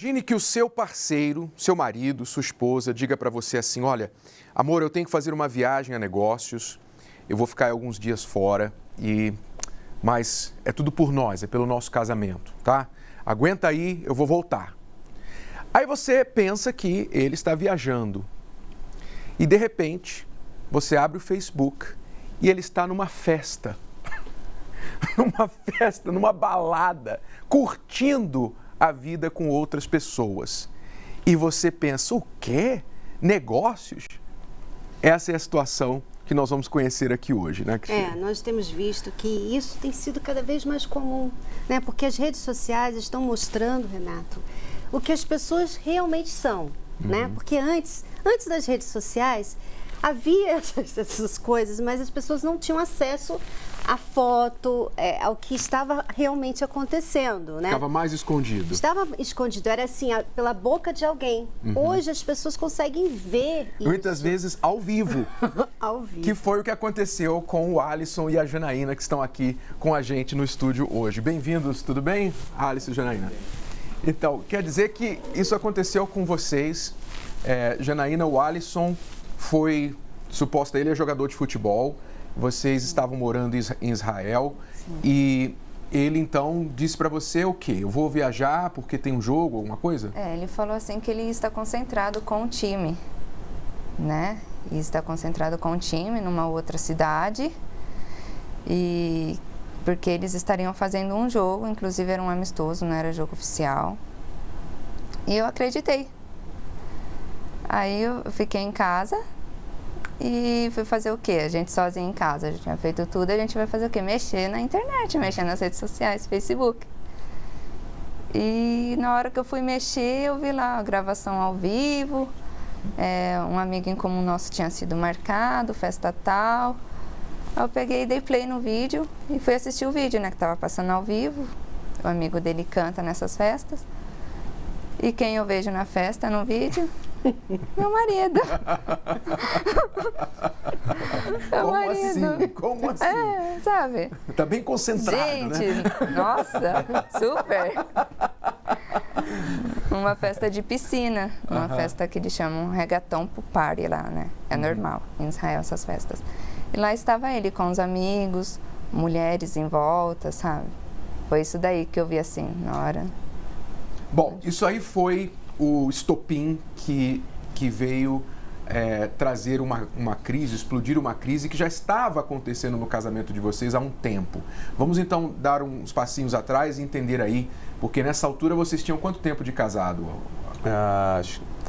Imagine que o seu parceiro, seu marido, sua esposa, diga para você assim: olha, amor, eu tenho que fazer uma viagem a negócios, eu vou ficar alguns dias fora, mas é tudo por nós, é pelo nosso casamento, tá? Aguenta aí, eu vou voltar. Aí você pensa que ele está viajando e de repente você abre o Facebook e ele está numa festa, numa balada, curtindo a vida com outras pessoas. E você pensa, o quê? Negócios? Essa é a situação que nós vamos conhecer aqui hoje, né, Cristina? Nós temos visto que isso tem sido cada vez mais comum, né? Porque as redes sociais estão mostrando, Renato, o que as pessoas realmente são, né? Porque antes das redes sociais, havia essas coisas, mas as pessoas não tinham acesso à foto, ao que estava realmente acontecendo, né? Ficava mais escondido. Estava escondido, era assim, pela boca de alguém. Hoje as pessoas conseguem ver isso. Muitas vezes ao vivo. Ao vivo. Que foi o que aconteceu com o Alisson e a Janaína, que estão aqui com a gente no estúdio hoje. Bem-vindos, tudo bem? Alisson e Janaína. Então, quer dizer que isso aconteceu com vocês. Janaína, o Alisson ele é jogador de futebol, vocês estavam morando em Israel. Sim. E ele então disse para você o quê? Eu vou viajar porque tem um jogo, alguma coisa? Ele falou assim que ele está concentrado com o time, né? E está concentrado com o time numa outra cidade, e porque eles estariam fazendo um jogo, inclusive era um amistoso, não era jogo oficial. E eu acreditei. Aí eu fiquei em casa e fui fazer o quê? A gente sozinha em casa, já tinha feito tudo, a gente vai fazer o quê? Mexer na internet, mexer nas redes sociais, Facebook. E na hora que eu fui mexer, eu vi lá a gravação ao vivo, um amigo em comum nosso tinha sido marcado, festa tal. Aí eu peguei e dei play no vídeo e fui assistir o vídeo, né, que estava passando ao vivo. O amigo dele canta nessas festas. E quem eu vejo na festa, no vídeo? Meu marido. Meu marido. Como assim? Sabe? Tá bem concentrado, gente, né? Nossa, super. Uma festa de piscina, uma festa que eles chamam reggaeton party lá, né? É normal em Israel essas festas. E lá estava ele com os amigos, mulheres em volta, sabe? Foi isso daí que eu vi assim, na hora. Bom, isso aí foi o estopim que veio trazer uma crise, explodir uma crise que já estava acontecendo no casamento de vocês há um tempo. Vamos então dar uns passinhos atrás e entender aí, porque nessa altura vocês tinham quanto tempo de casado?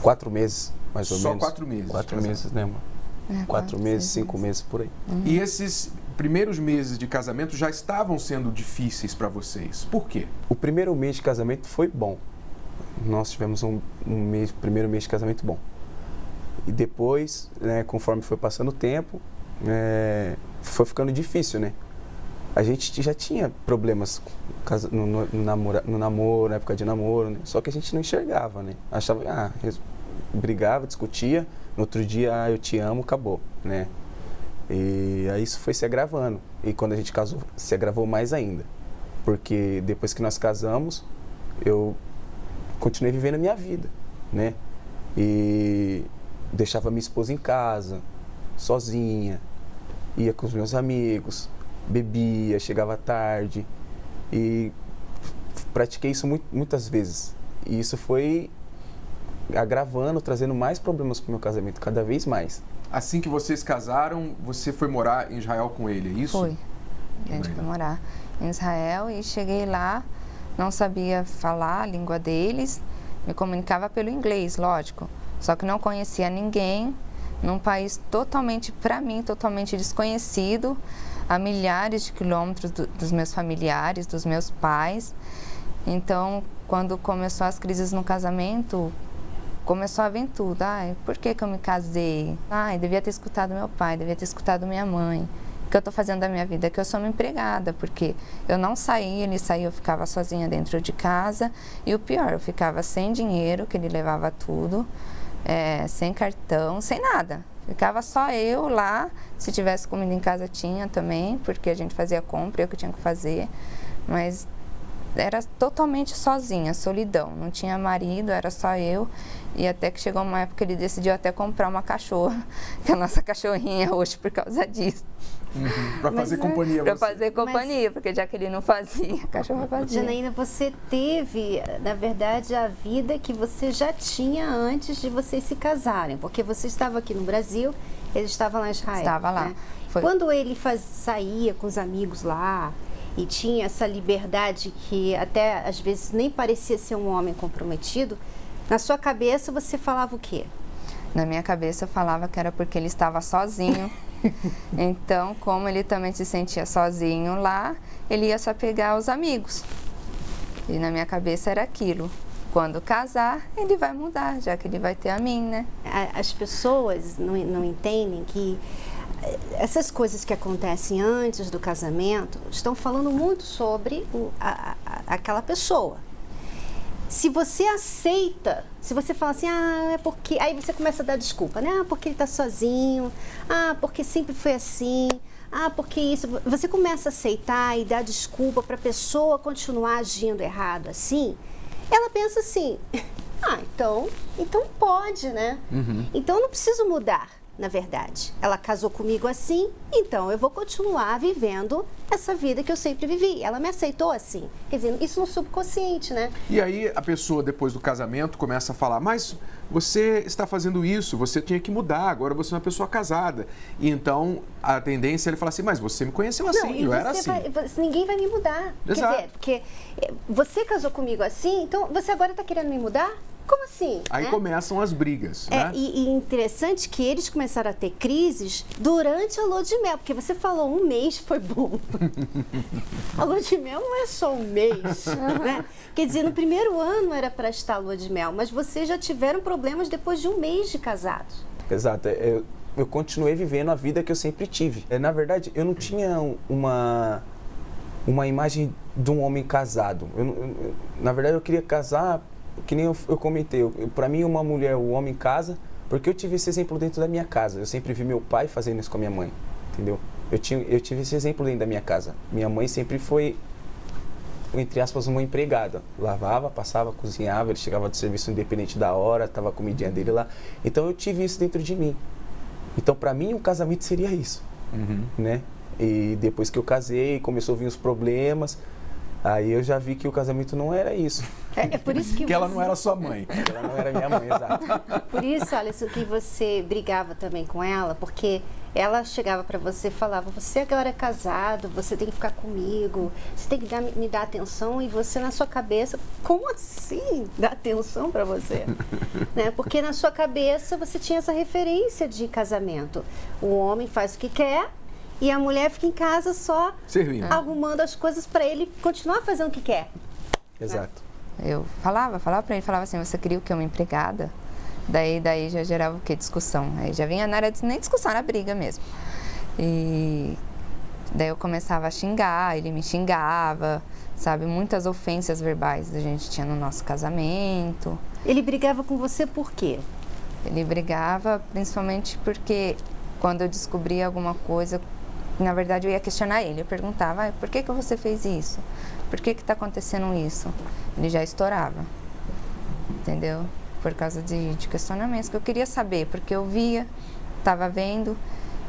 4 meses, mais ou menos. Só 4 meses? 4 meses, né, mano? 4 meses, 5 meses por aí. E esses primeiros meses de casamento já estavam sendo difíceis para vocês. Por quê? O primeiro mês de casamento foi bom. Nós tivemos primeiro mês de casamento bom. E depois, né, conforme foi passando o tempo, foi ficando difícil, né? A gente já tinha problemas no namoro, na época de namoro, né? Só que a gente não enxergava, né? Achava, brigava, discutia, no outro dia, eu te amo, acabou, né? E aí isso foi se agravando. E quando a gente casou, se agravou mais ainda. Porque depois que nós casamos, eu continuei vivendo a minha vida, né? E deixava minha esposa em casa, sozinha, ia com os meus amigos, bebia, chegava tarde e pratiquei isso muitas vezes. E isso foi agravando, trazendo mais problemas para o meu casamento, cada vez mais. Assim que vocês casaram, você foi morar em Israel com ele, é isso? Foi. A gente foi morar em Israel e cheguei lá, não sabia falar a língua deles, me comunicava pelo inglês, lógico, só que não conhecia ninguém, num país totalmente, para mim, totalmente desconhecido, a milhares de quilômetros dos meus familiares, dos meus pais. Então, quando começou as crises no casamento, começou a vir tudo. Por que eu me casei? Devia ter escutado meu pai, devia ter escutado minha mãe. O que eu estou fazendo da minha vida é que eu sou uma empregada, porque eu não saía, ele saía, eu ficava sozinha dentro de casa. E o pior, eu ficava sem dinheiro, que ele levava tudo, sem cartão, sem nada. Ficava só eu lá, se tivesse comida em casa tinha também, porque a gente fazia compra, eu que tinha que fazer. Mas era totalmente sozinha, solidão. Não tinha marido, era só eu. E até que chegou uma época que ele decidiu até comprar uma cachorra, que é a nossa cachorrinha hoje por causa disso. Para fazer companhia. Para fazer companhia, porque já que ele não fazia, a cachorra fazia. Janaína, você teve, na verdade, a vida que você já tinha antes de vocês se casarem, porque você estava aqui no Brasil, ele estava lá em Israel. Estava lá. Né? Foi. Quando ele saía com os amigos lá e tinha essa liberdade que até às vezes nem parecia ser um homem comprometido, na sua cabeça você falava o quê? Na minha cabeça eu falava que era porque ele estava sozinho. Então, como ele também se sentia sozinho lá, ele ia só pegar os amigos. E na minha cabeça era aquilo. Quando casar, ele vai mudar, já que ele vai ter a mim, né? As pessoas não entendem que essas coisas que acontecem antes do casamento estão falando muito sobre aquela pessoa. Se você aceita, se você fala assim, é porque... Aí você começa a dar desculpa, né? Porque ele está sozinho, porque sempre foi assim, porque isso... Você começa a aceitar e dar desculpa para a pessoa continuar agindo errado assim, ela pensa assim, então pode, né? Então eu não preciso mudar, na verdade. Ela casou comigo assim, então eu vou continuar vivendo essa vida que eu sempre vivi. Ela me aceitou assim. Quer dizer, isso no subconsciente, né? E aí a pessoa, depois do casamento, começa a falar, mas você está fazendo isso, você tinha que mudar, agora você é uma pessoa casada. E então a tendência é ele falar assim, mas você me conheceu assim, eu era assim. Ninguém vai me mudar. Exato. Quer dizer, porque você casou comigo assim, então você agora está querendo me mudar? Como assim? Aí começam as brigas, né? E interessante que eles começaram a ter crises durante a lua de mel, porque você falou um mês foi bom. A lua de mel não é só um mês, né? Quer dizer, no primeiro ano era para estar a lua de mel, mas vocês já tiveram problemas depois de um mês de casados. Exato. Eu continuei vivendo a vida que eu sempre tive. Na verdade, eu não tinha uma imagem de um homem casado. Na verdade, eu queria casar... Que nem eu comentei, para mim uma mulher, o homem casa, porque eu tive esse exemplo dentro da minha casa. Eu sempre vi meu pai fazendo isso com a minha mãe, entendeu? Eu tive esse exemplo dentro da minha casa. Minha mãe sempre foi, entre aspas, uma empregada. Lavava, passava, cozinhava, ele chegava do serviço independente da hora, tava a comidinha dele lá. Então eu tive isso dentro de mim. Então para mim um casamento seria isso, né? E depois que eu casei, começou a vir os problemas. Aí eu já vi que o casamento não era isso. É por isso que ela não era sua mãe. Ela não era minha mãe, exato. Por isso, Alisson, que você brigava também com ela, porque ela chegava para você e falava, você agora é casado, você tem que ficar comigo, você tem que me dar atenção, e você na sua cabeça, como assim dar atenção para você? Né? Porque na sua cabeça você tinha essa referência de casamento. O homem faz o que quer, e a mulher fica em casa só servindo, arrumando as coisas para ele continuar fazendo o que quer. Exato. Eu falava para ele, falava assim, você queria o quê? Uma empregada? Daí já gerava o quê? Discussão. Aí já vinha na área de nem discussão, era briga mesmo. E daí eu começava a xingar, ele me xingava, sabe? Muitas ofensas verbais a gente tinha no nosso casamento. Ele brigava com você por quê? Ele brigava principalmente porque quando eu descobria alguma coisa, na verdade eu ia questionar ele, eu perguntava, por que você fez isso? Por que está acontecendo isso? Ele já estourava, entendeu? Por causa de questionamentos que eu queria saber, porque eu via, estava vendo,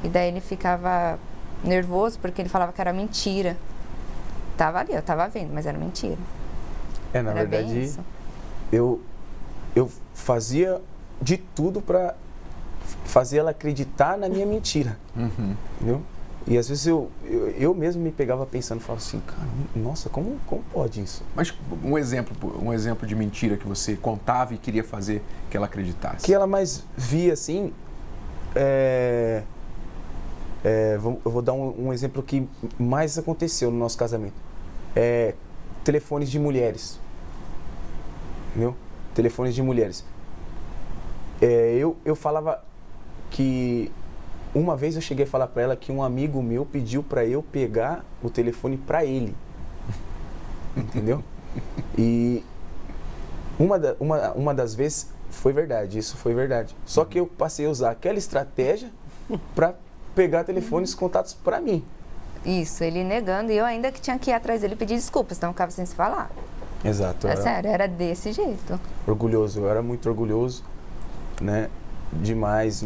e daí ele ficava nervoso porque ele falava que era mentira. Tava ali, eu estava vendo, mas era mentira. Na verdade, eu fazia de tudo para fazer ela acreditar na minha mentira, entendeu? E às vezes eu mesmo me pegava pensando, falava assim, cara, nossa, como pode isso? Mas um exemplo de mentira que você contava e queria fazer que ela acreditasse. Que ela mais via assim, eu vou dar um exemplo que mais aconteceu no nosso casamento. Telefones de mulheres, entendeu? Telefones de mulheres. Eu falava que uma vez eu cheguei a falar para ela que um amigo meu pediu para eu pegar o telefone para ele, entendeu? E uma das vezes foi verdade, isso foi verdade. Só que eu passei a usar aquela estratégia para pegar telefones contatos para mim. Isso, ele negando e eu ainda que tinha que ir atrás dele pedir desculpas, senão eu ficava sem se falar. Exato. É sério, era desse jeito. Orgulhoso, eu era muito orgulhoso, né? Demais.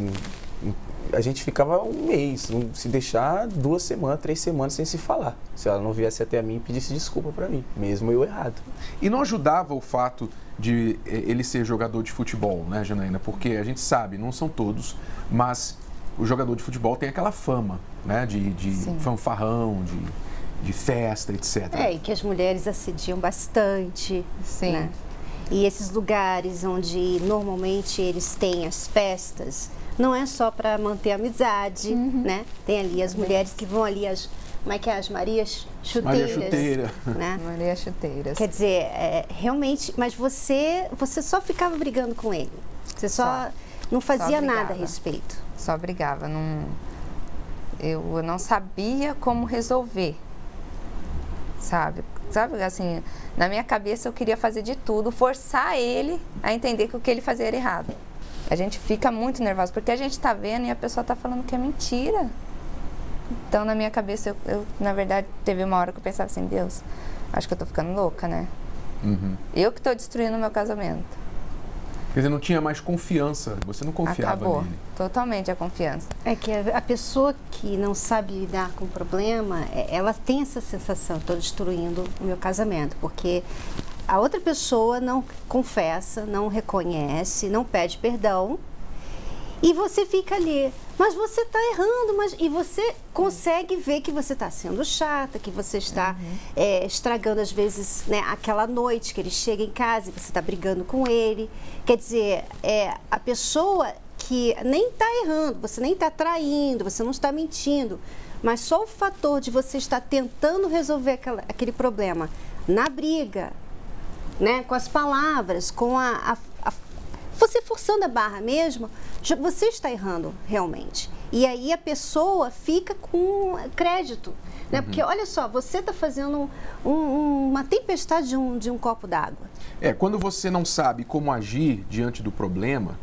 A gente ficava um mês, se deixar 2 semanas, 3 semanas sem se falar. Se ela não viesse até mim e pedisse desculpa pra mim, mesmo eu errado. E não ajudava o fato de ele ser jogador de futebol, né, Janaína? Porque a gente sabe, não são todos, mas o jogador de futebol tem aquela fama, né, de fanfarrão, de festa, etc. E que as mulheres assediam bastante. Sim. Né? E esses lugares onde normalmente eles têm as festas, não é só para manter a amizade, né? Tem ali as mulheres que vão ali, como é que é? As Marias Chuteiras. Maria Chuteira. Né? Maria Chuteiras. Quer dizer, realmente, mas você só ficava brigando com ele. Você só não fazia nada a respeito. Só brigava. Eu não sabia como resolver. Sabe, assim, na minha cabeça eu queria fazer de tudo, forçar ele a entender que o que ele fazia era errado. A gente fica muito nervoso, porque a gente tá vendo e a pessoa tá falando que é mentira. Então, na minha cabeça, eu na verdade, teve uma hora que eu pensava assim, Deus, acho que eu tô ficando louca, né? Eu que tô destruindo o meu casamento. Quer dizer, não tinha mais confiança, você não confiava Acabou nele. totalmente a confiança. É que a pessoa que não sabe lidar com o problema, ela tem essa sensação, estou destruindo o meu casamento, porque a outra pessoa não confessa, não reconhece, não pede perdão, e você fica ali, mas você está errando, e você consegue ver que você está sendo chata, que você está estragando às vezes, né, aquela noite que ele chega em casa e você está brigando com ele. Quer dizer, a pessoa que nem está errando, você nem está traindo, você não está mentindo, mas só o fator de você estar tentando resolver aquele problema na briga, né, com as palavras, com você forçando a barra mesmo, você está errando realmente. E aí a pessoa fica com crédito, né? Porque olha só, você está fazendo uma tempestade de um copo d'água. Quando você não sabe como agir diante do problema,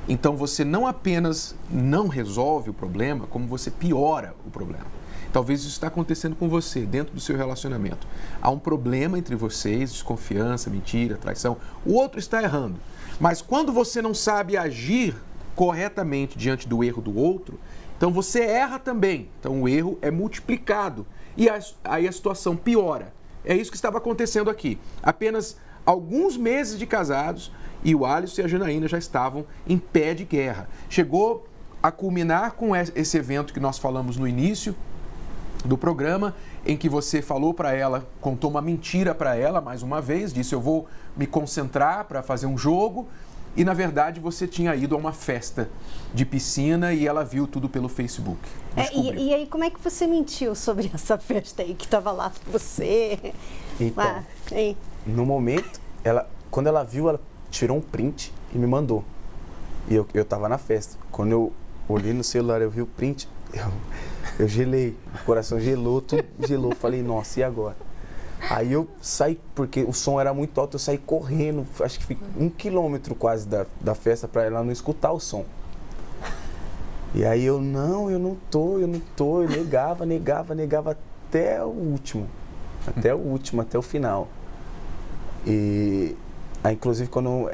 então você não apenas não resolve o problema, como você piora o problema. Talvez isso está acontecendo com você, dentro do seu relacionamento. Há um problema entre vocês, desconfiança, mentira, traição. O outro está errando. Mas quando você não sabe agir corretamente diante do erro do outro, então você erra também. Então o erro é multiplicado e aí a situação piora. É isso que estava acontecendo aqui. Apenas alguns meses de casados e o Alisson e a Janaína já estavam em pé de guerra. Chegou a culminar com esse evento que nós falamos no início do programa, em que você falou para ela, contou uma mentira para ela mais uma vez, disse eu vou me concentrar para fazer um jogo, e na verdade você tinha ido a uma festa de piscina e ela viu tudo pelo Facebook. E aí como é que você mentiu sobre essa festa aí que estava lá com você? Então, no momento, quando ela viu, ela tirou um print e me mandou. E eu estava na festa. Quando eu olhei no celular, eu vi o print, eu gelei, o coração gelou, tudo gelou. Falei, nossa, e agora? Aí eu saí, porque o som era muito alto, eu saí correndo, acho que fiquei 1 quilômetro quase da festa para ela não escutar o som. E aí eu não tô, eu negava até o final. E aí, inclusive, quando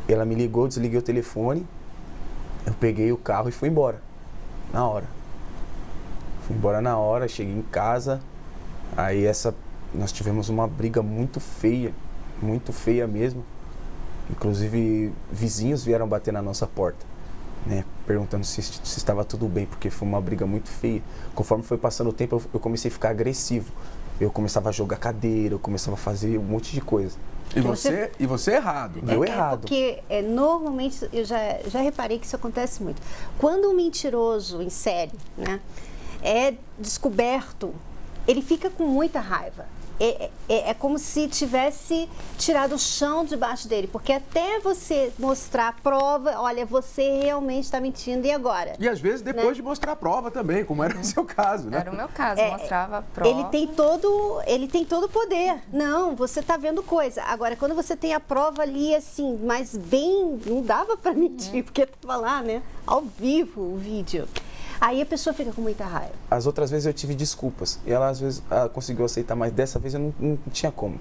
ela me ligou, desliguei o telefone, eu peguei o carro e fui embora, na hora. Fui embora na hora, cheguei em casa, aí nós tivemos uma briga muito feia mesmo. Inclusive, vizinhos vieram bater na nossa porta, né, perguntando se estava tudo bem, porque foi uma briga muito feia. Conforme foi passando o tempo, eu comecei a ficar agressivo. Eu começava a jogar cadeira, eu começava a fazer um monte de coisa. E você errado. Eu errado. Porque normalmente, eu já reparei que isso acontece muito. Quando um mentiroso em série, né, é descoberto, ele fica com muita raiva. É como se tivesse tirado o chão debaixo dele, porque até você mostrar a prova, olha, você realmente está mentindo, e agora? E às vezes depois, né, de mostrar a prova também, como era o seu caso, né? Era o meu caso, mostrava a prova. Ele tem todo o poder. Não, você está vendo coisa. Agora, quando você tem a prova ali, assim, mas bem, não dava para mentir, porque estava lá, né, ao vivo o vídeo. Aí a pessoa fica com muita raiva. As outras vezes eu tive desculpas. E ela, às vezes, conseguiu aceitar, mas dessa vez eu não tinha como.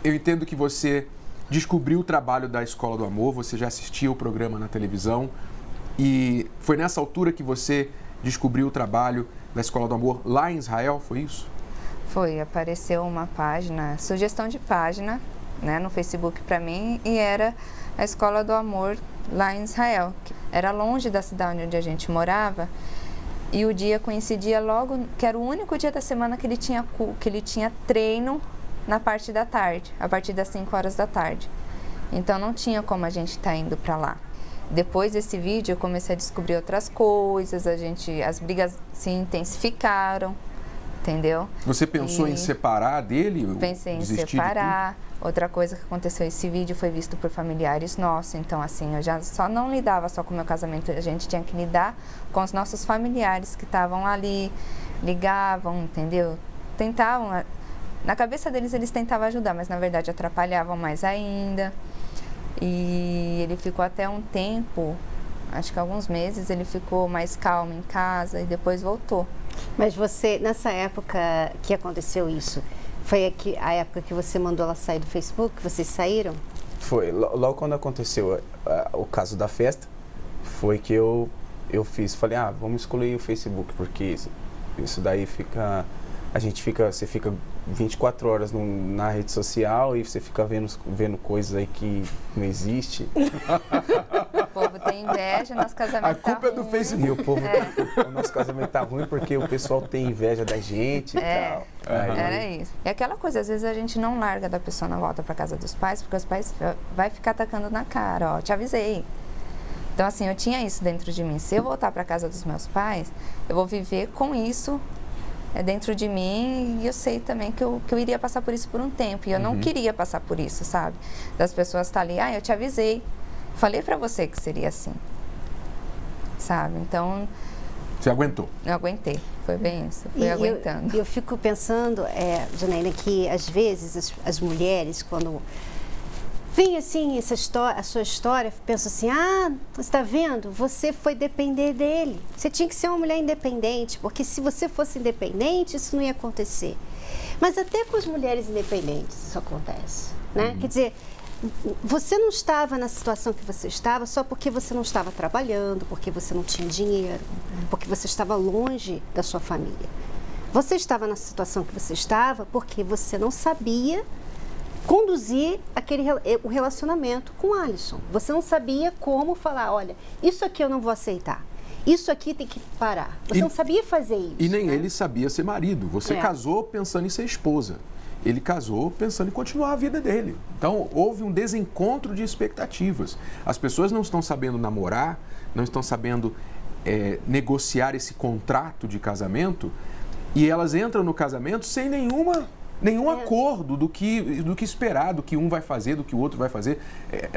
Eu entendo que você descobriu o trabalho da Escola do Amor, você já assistia o programa na televisão e foi nessa altura que você descobriu o trabalho da Escola do Amor lá em Israel, foi isso? Foi, apareceu uma página, sugestão de página, né, no Facebook para mim, e era a Escola do Amor lá em Israel. Era longe da cidade onde a gente morava e o dia coincidia logo, que era o único dia da semana que ele tinha treino na parte da tarde, a partir das 5 horas da tarde. Então não tinha como a gente estar indo para lá. Depois desse vídeo eu comecei a descobrir outras coisas, as brigas se intensificaram, entendeu? Você pensou em separar dele? Pensei em separar. Outra coisa que aconteceu, esse vídeo foi visto por familiares nossos, então assim, eu já só não lidava só com o meu casamento, a gente tinha que lidar com os nossos familiares que estavam ali, ligavam, entendeu? Tentavam, na cabeça deles eles tentavam ajudar, mas na verdade atrapalhavam mais ainda. E ele ficou até um tempo, acho que alguns meses, ele ficou mais calmo em casa e depois voltou. Mas você, nessa época que aconteceu isso, foi a época que você mandou ela sair do Facebook, que vocês saíram? Foi, logo quando aconteceu o caso da festa, foi que eu falei, vamos excluir o Facebook, porque isso daí fica, você fica 24 horas na rede social e você fica vendo coisas aí que não existe. O povo tem inveja, nosso casamento A culpa é do ruim. Facebook. E o povo, o nosso casamento tá ruim porque o pessoal tem inveja da gente e tal. Aí, Era isso. E aquela coisa, às vezes a gente não larga da pessoa na volta para casa dos pais, porque os pais vai ficar atacando na cara, ó, te avisei. Então assim, eu tinha isso dentro de mim. Se eu voltar para casa dos meus pais, eu vou viver com isso dentro de mim e eu sei também que eu iria passar por isso por um tempo. E eu não queria passar por isso, sabe? Das pessoas estar ali, eu te avisei. Falei pra você que seria assim, sabe? Então... Você aguentou? Eu aguentei, foi bem isso, fui aguentando. Eu fico pensando, Janaína, que às vezes as mulheres, quando vem assim a sua história, pensam assim, você está vendo? Você foi depender dele. Você tinha que ser uma mulher independente, porque se você fosse independente, isso não ia acontecer. Mas até com as mulheres independentes isso acontece, né? Quer dizer, você não estava na situação que você estava só porque você não estava trabalhando, porque você não tinha dinheiro, porque você estava longe da sua família. Você estava na situação que você estava porque você não sabia conduzir o relacionamento com o Alisson. Você não sabia como falar, olha, isso aqui eu não vou aceitar. Isso aqui tem que parar. Você não sabia fazer isso. E nem ele sabia ser marido. Você casou pensando em ser esposa. Ele casou pensando em continuar a vida dele. Então, houve um desencontro de expectativas. As pessoas não estão sabendo namorar, não estão sabendo negociar esse contrato de casamento e elas entram no casamento sem nenhum acordo do que esperar, do que um vai fazer, do que o outro vai fazer.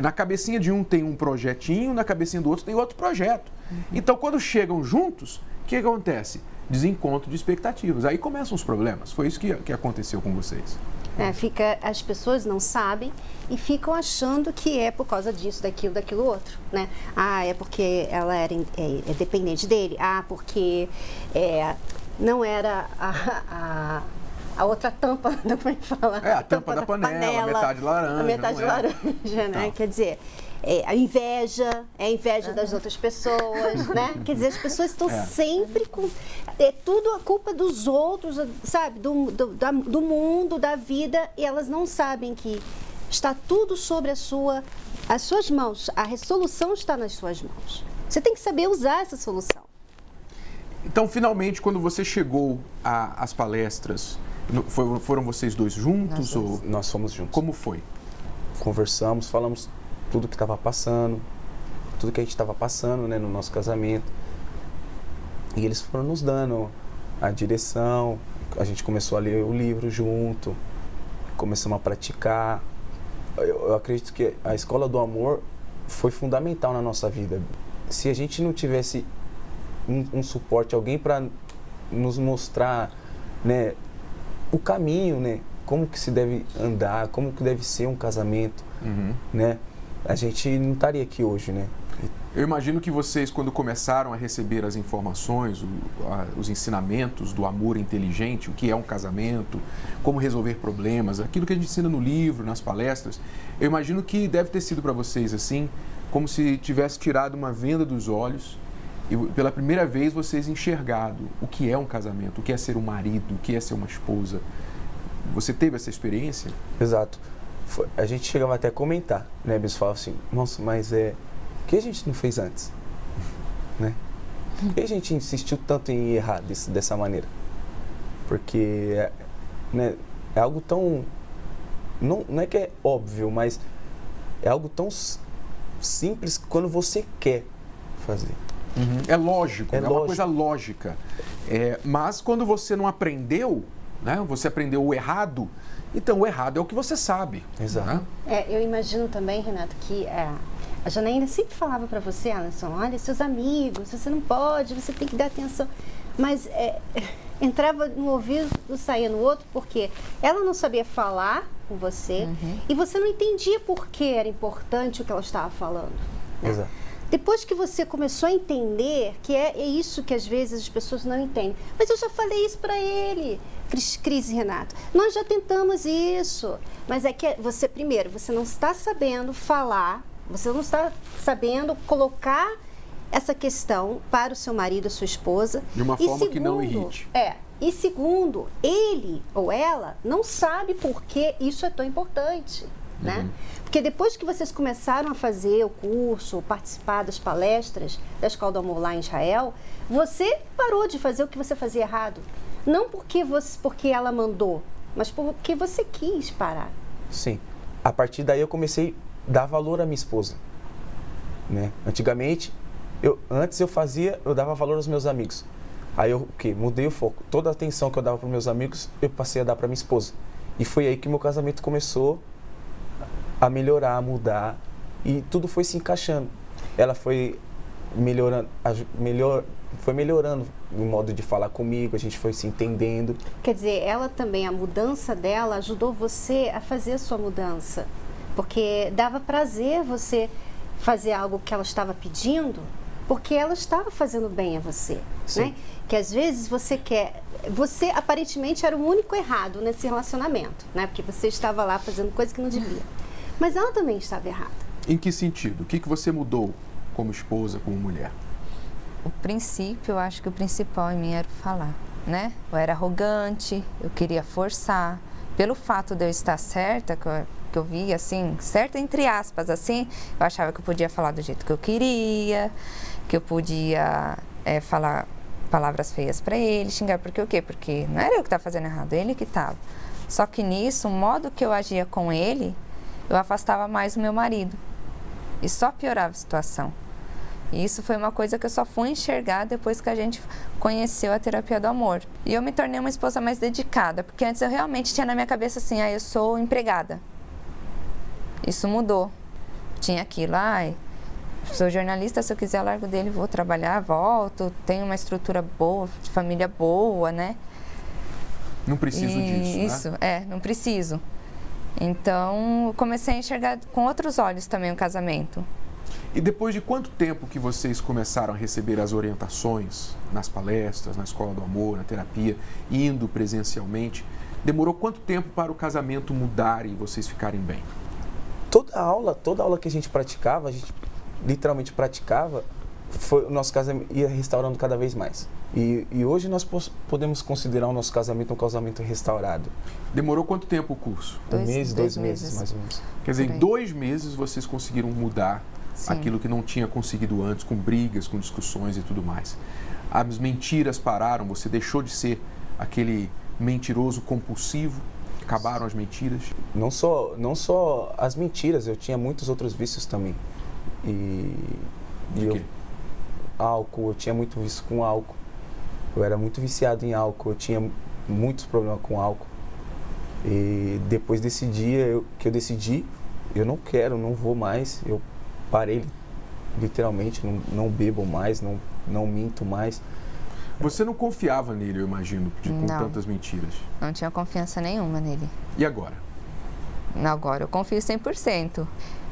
Na cabecinha de um tem um projetinho, na cabecinha do outro tem outro projeto. Então, quando chegam juntos, o que acontece? Desencontro de expectativas. Aí começam os problemas. Foi isso que aconteceu com vocês. As pessoas não sabem e ficam achando que é por causa disso, daquilo outro, né? É porque ela é dependente dele. Porque não era a outra tampa, não vai falar. A tampa da panela, metade laranja. A metade laranja, né? Quer dizer, a inveja, a inveja das outras pessoas, né? Quer dizer, as pessoas estão sempre com... tudo a culpa dos outros, sabe? Do mundo, da vida, e elas não sabem que está tudo sobre as suas mãos. A resolução está nas suas mãos. Você tem que saber usar essa solução. Então, finalmente, quando você chegou às palestras, foram vocês dois juntos? Nós fomos juntos. Como foi? Conversamos, falamos tudo que estava passando, tudo que a gente estava passando, né, no nosso casamento. E eles foram nos dando a direção, a gente começou a ler o livro junto, começamos a praticar. Eu acredito que a Escola do Amor foi fundamental na nossa vida. Se a gente não tivesse um suporte, alguém para nos mostrar, né, o caminho, né, como que se deve andar, como que deve ser um casamento, né? a gente não estaria aqui hoje, né? Eu imagino que vocês, quando começaram a receber as informações, os ensinamentos do amor inteligente, o que é um casamento, como resolver problemas, aquilo que a gente ensina no livro, nas palestras, eu imagino que deve ter sido para vocês assim, como se tivesse tirado uma venda dos olhos e pela primeira vez vocês enxergado o que é um casamento, o que é ser um marido, o que é ser uma esposa. Você teve essa experiência? Exato. A gente chegava até a comentar, né? Eles falavam assim, nossa, mas o que a gente não fez antes? Né? Por que a gente insistiu tanto em errar dessa maneira? Porque né, é algo tão... Não é que é óbvio, mas é algo tão simples quando você quer fazer. Uhum. É lógico, é lógico. Uma coisa lógica. Mas quando você não aprendeu, né, você aprendeu o errado, então o errado é o que você sabe. Exato. Né? Eu imagino também, Renato, que a Janaína sempre falava para você, Alisson, olha, seus amigos, você não pode, você tem que dar atenção. Mas entrava no ouvido, saía no outro, porque ela não sabia falar com você e você não entendia por que era importante o que ela estava falando. Né? Exato. Depois que você começou a entender que é isso que às vezes as pessoas não entendem. Mas eu já falei isso para ele, Cris e Renato. Nós já tentamos isso. Mas é que você, primeiro, você não está sabendo falar, você não está sabendo colocar essa questão para o seu marido, a sua esposa. De uma forma que não irrite. E segundo, ele ou ela não sabe por que isso é tão importante. Né? Porque depois que vocês começaram a fazer o curso, participar das palestras da Escola do Amor lá em Israel, você parou de fazer o que você fazia errado. Não porque ela mandou, mas porque você quis parar. Sim. A partir daí eu comecei a dar valor à minha esposa. Né? Antigamente, antes eu dava valor aos meus amigos. Aí eu mudei o foco. Toda a atenção que eu dava para os meus amigos, eu passei a dar para minha esposa. E foi aí que meu casamento começou a melhorar, a mudar, e tudo foi se encaixando. Ela foi melhorando, foi melhorando o modo de falar comigo, a gente foi se entendendo. Quer dizer, ela também, a mudança dela ajudou você a fazer a sua mudança, porque dava prazer você fazer algo que ela estava pedindo, porque ela estava fazendo bem a você, né? Que às vezes você aparentemente era o único errado nesse relacionamento, né? Porque você estava lá fazendo coisa que não devia. Mas ela também estava errada. Em que sentido? O que você mudou como esposa, como mulher? O princípio, eu acho que o principal em mim era falar, né? Eu era arrogante, eu queria forçar. Pelo fato de eu estar certa, que eu via assim, certa entre aspas, assim, eu achava que eu podia falar do jeito que eu queria, que eu podia falar palavras feias para ele, xingar, porque o quê? Porque não era eu que estava fazendo errado, ele que estava. Só que nisso, o modo que eu agia com ele, eu afastava mais o meu marido e só piorava a situação. E isso foi uma coisa que eu só fui enxergar depois que a gente conheceu a terapia do amor. E eu me tornei uma esposa mais dedicada, porque antes eu realmente tinha na minha cabeça assim, eu sou empregada. Isso mudou. Tinha aquilo, sou jornalista, se eu quiser largo dele, vou trabalhar, volto, tenho uma estrutura boa, de família boa, né? Não preciso disso, isso, né? Não preciso. Então, eu comecei a enxergar com outros olhos também o casamento. E depois de quanto tempo que vocês começaram a receber as orientações nas palestras, na Escola do Amor, na terapia, indo presencialmente, demorou quanto tempo para o casamento mudar e vocês ficarem bem? Toda aula que a gente praticava, a gente literalmente praticava, o nosso casamento ia restaurando cada vez mais. E hoje nós podemos considerar o nosso casamento um casamento restaurado. Demorou quanto tempo o curso? Dois meses, mais ou menos. Quer dizer, em 2 meses vocês conseguiram mudar aquilo que não tinha conseguido antes, com brigas, com discussões e tudo mais. As mentiras pararam, você deixou de ser aquele mentiroso compulsivo, acabaram as mentiras? Não só as mentiras, eu tinha muitos outros vícios também. Álcool, eu tinha muito vício com álcool. Eu era muito viciado em álcool, eu tinha muitos problemas com álcool. E depois desse dia que eu decidi, eu não vou mais, eu parei literalmente, não bebo mais, não minto mais. Você não confiava nele, eu imagino, com Não. tantas mentiras. Não tinha confiança nenhuma nele. E agora? Agora eu confio 100%.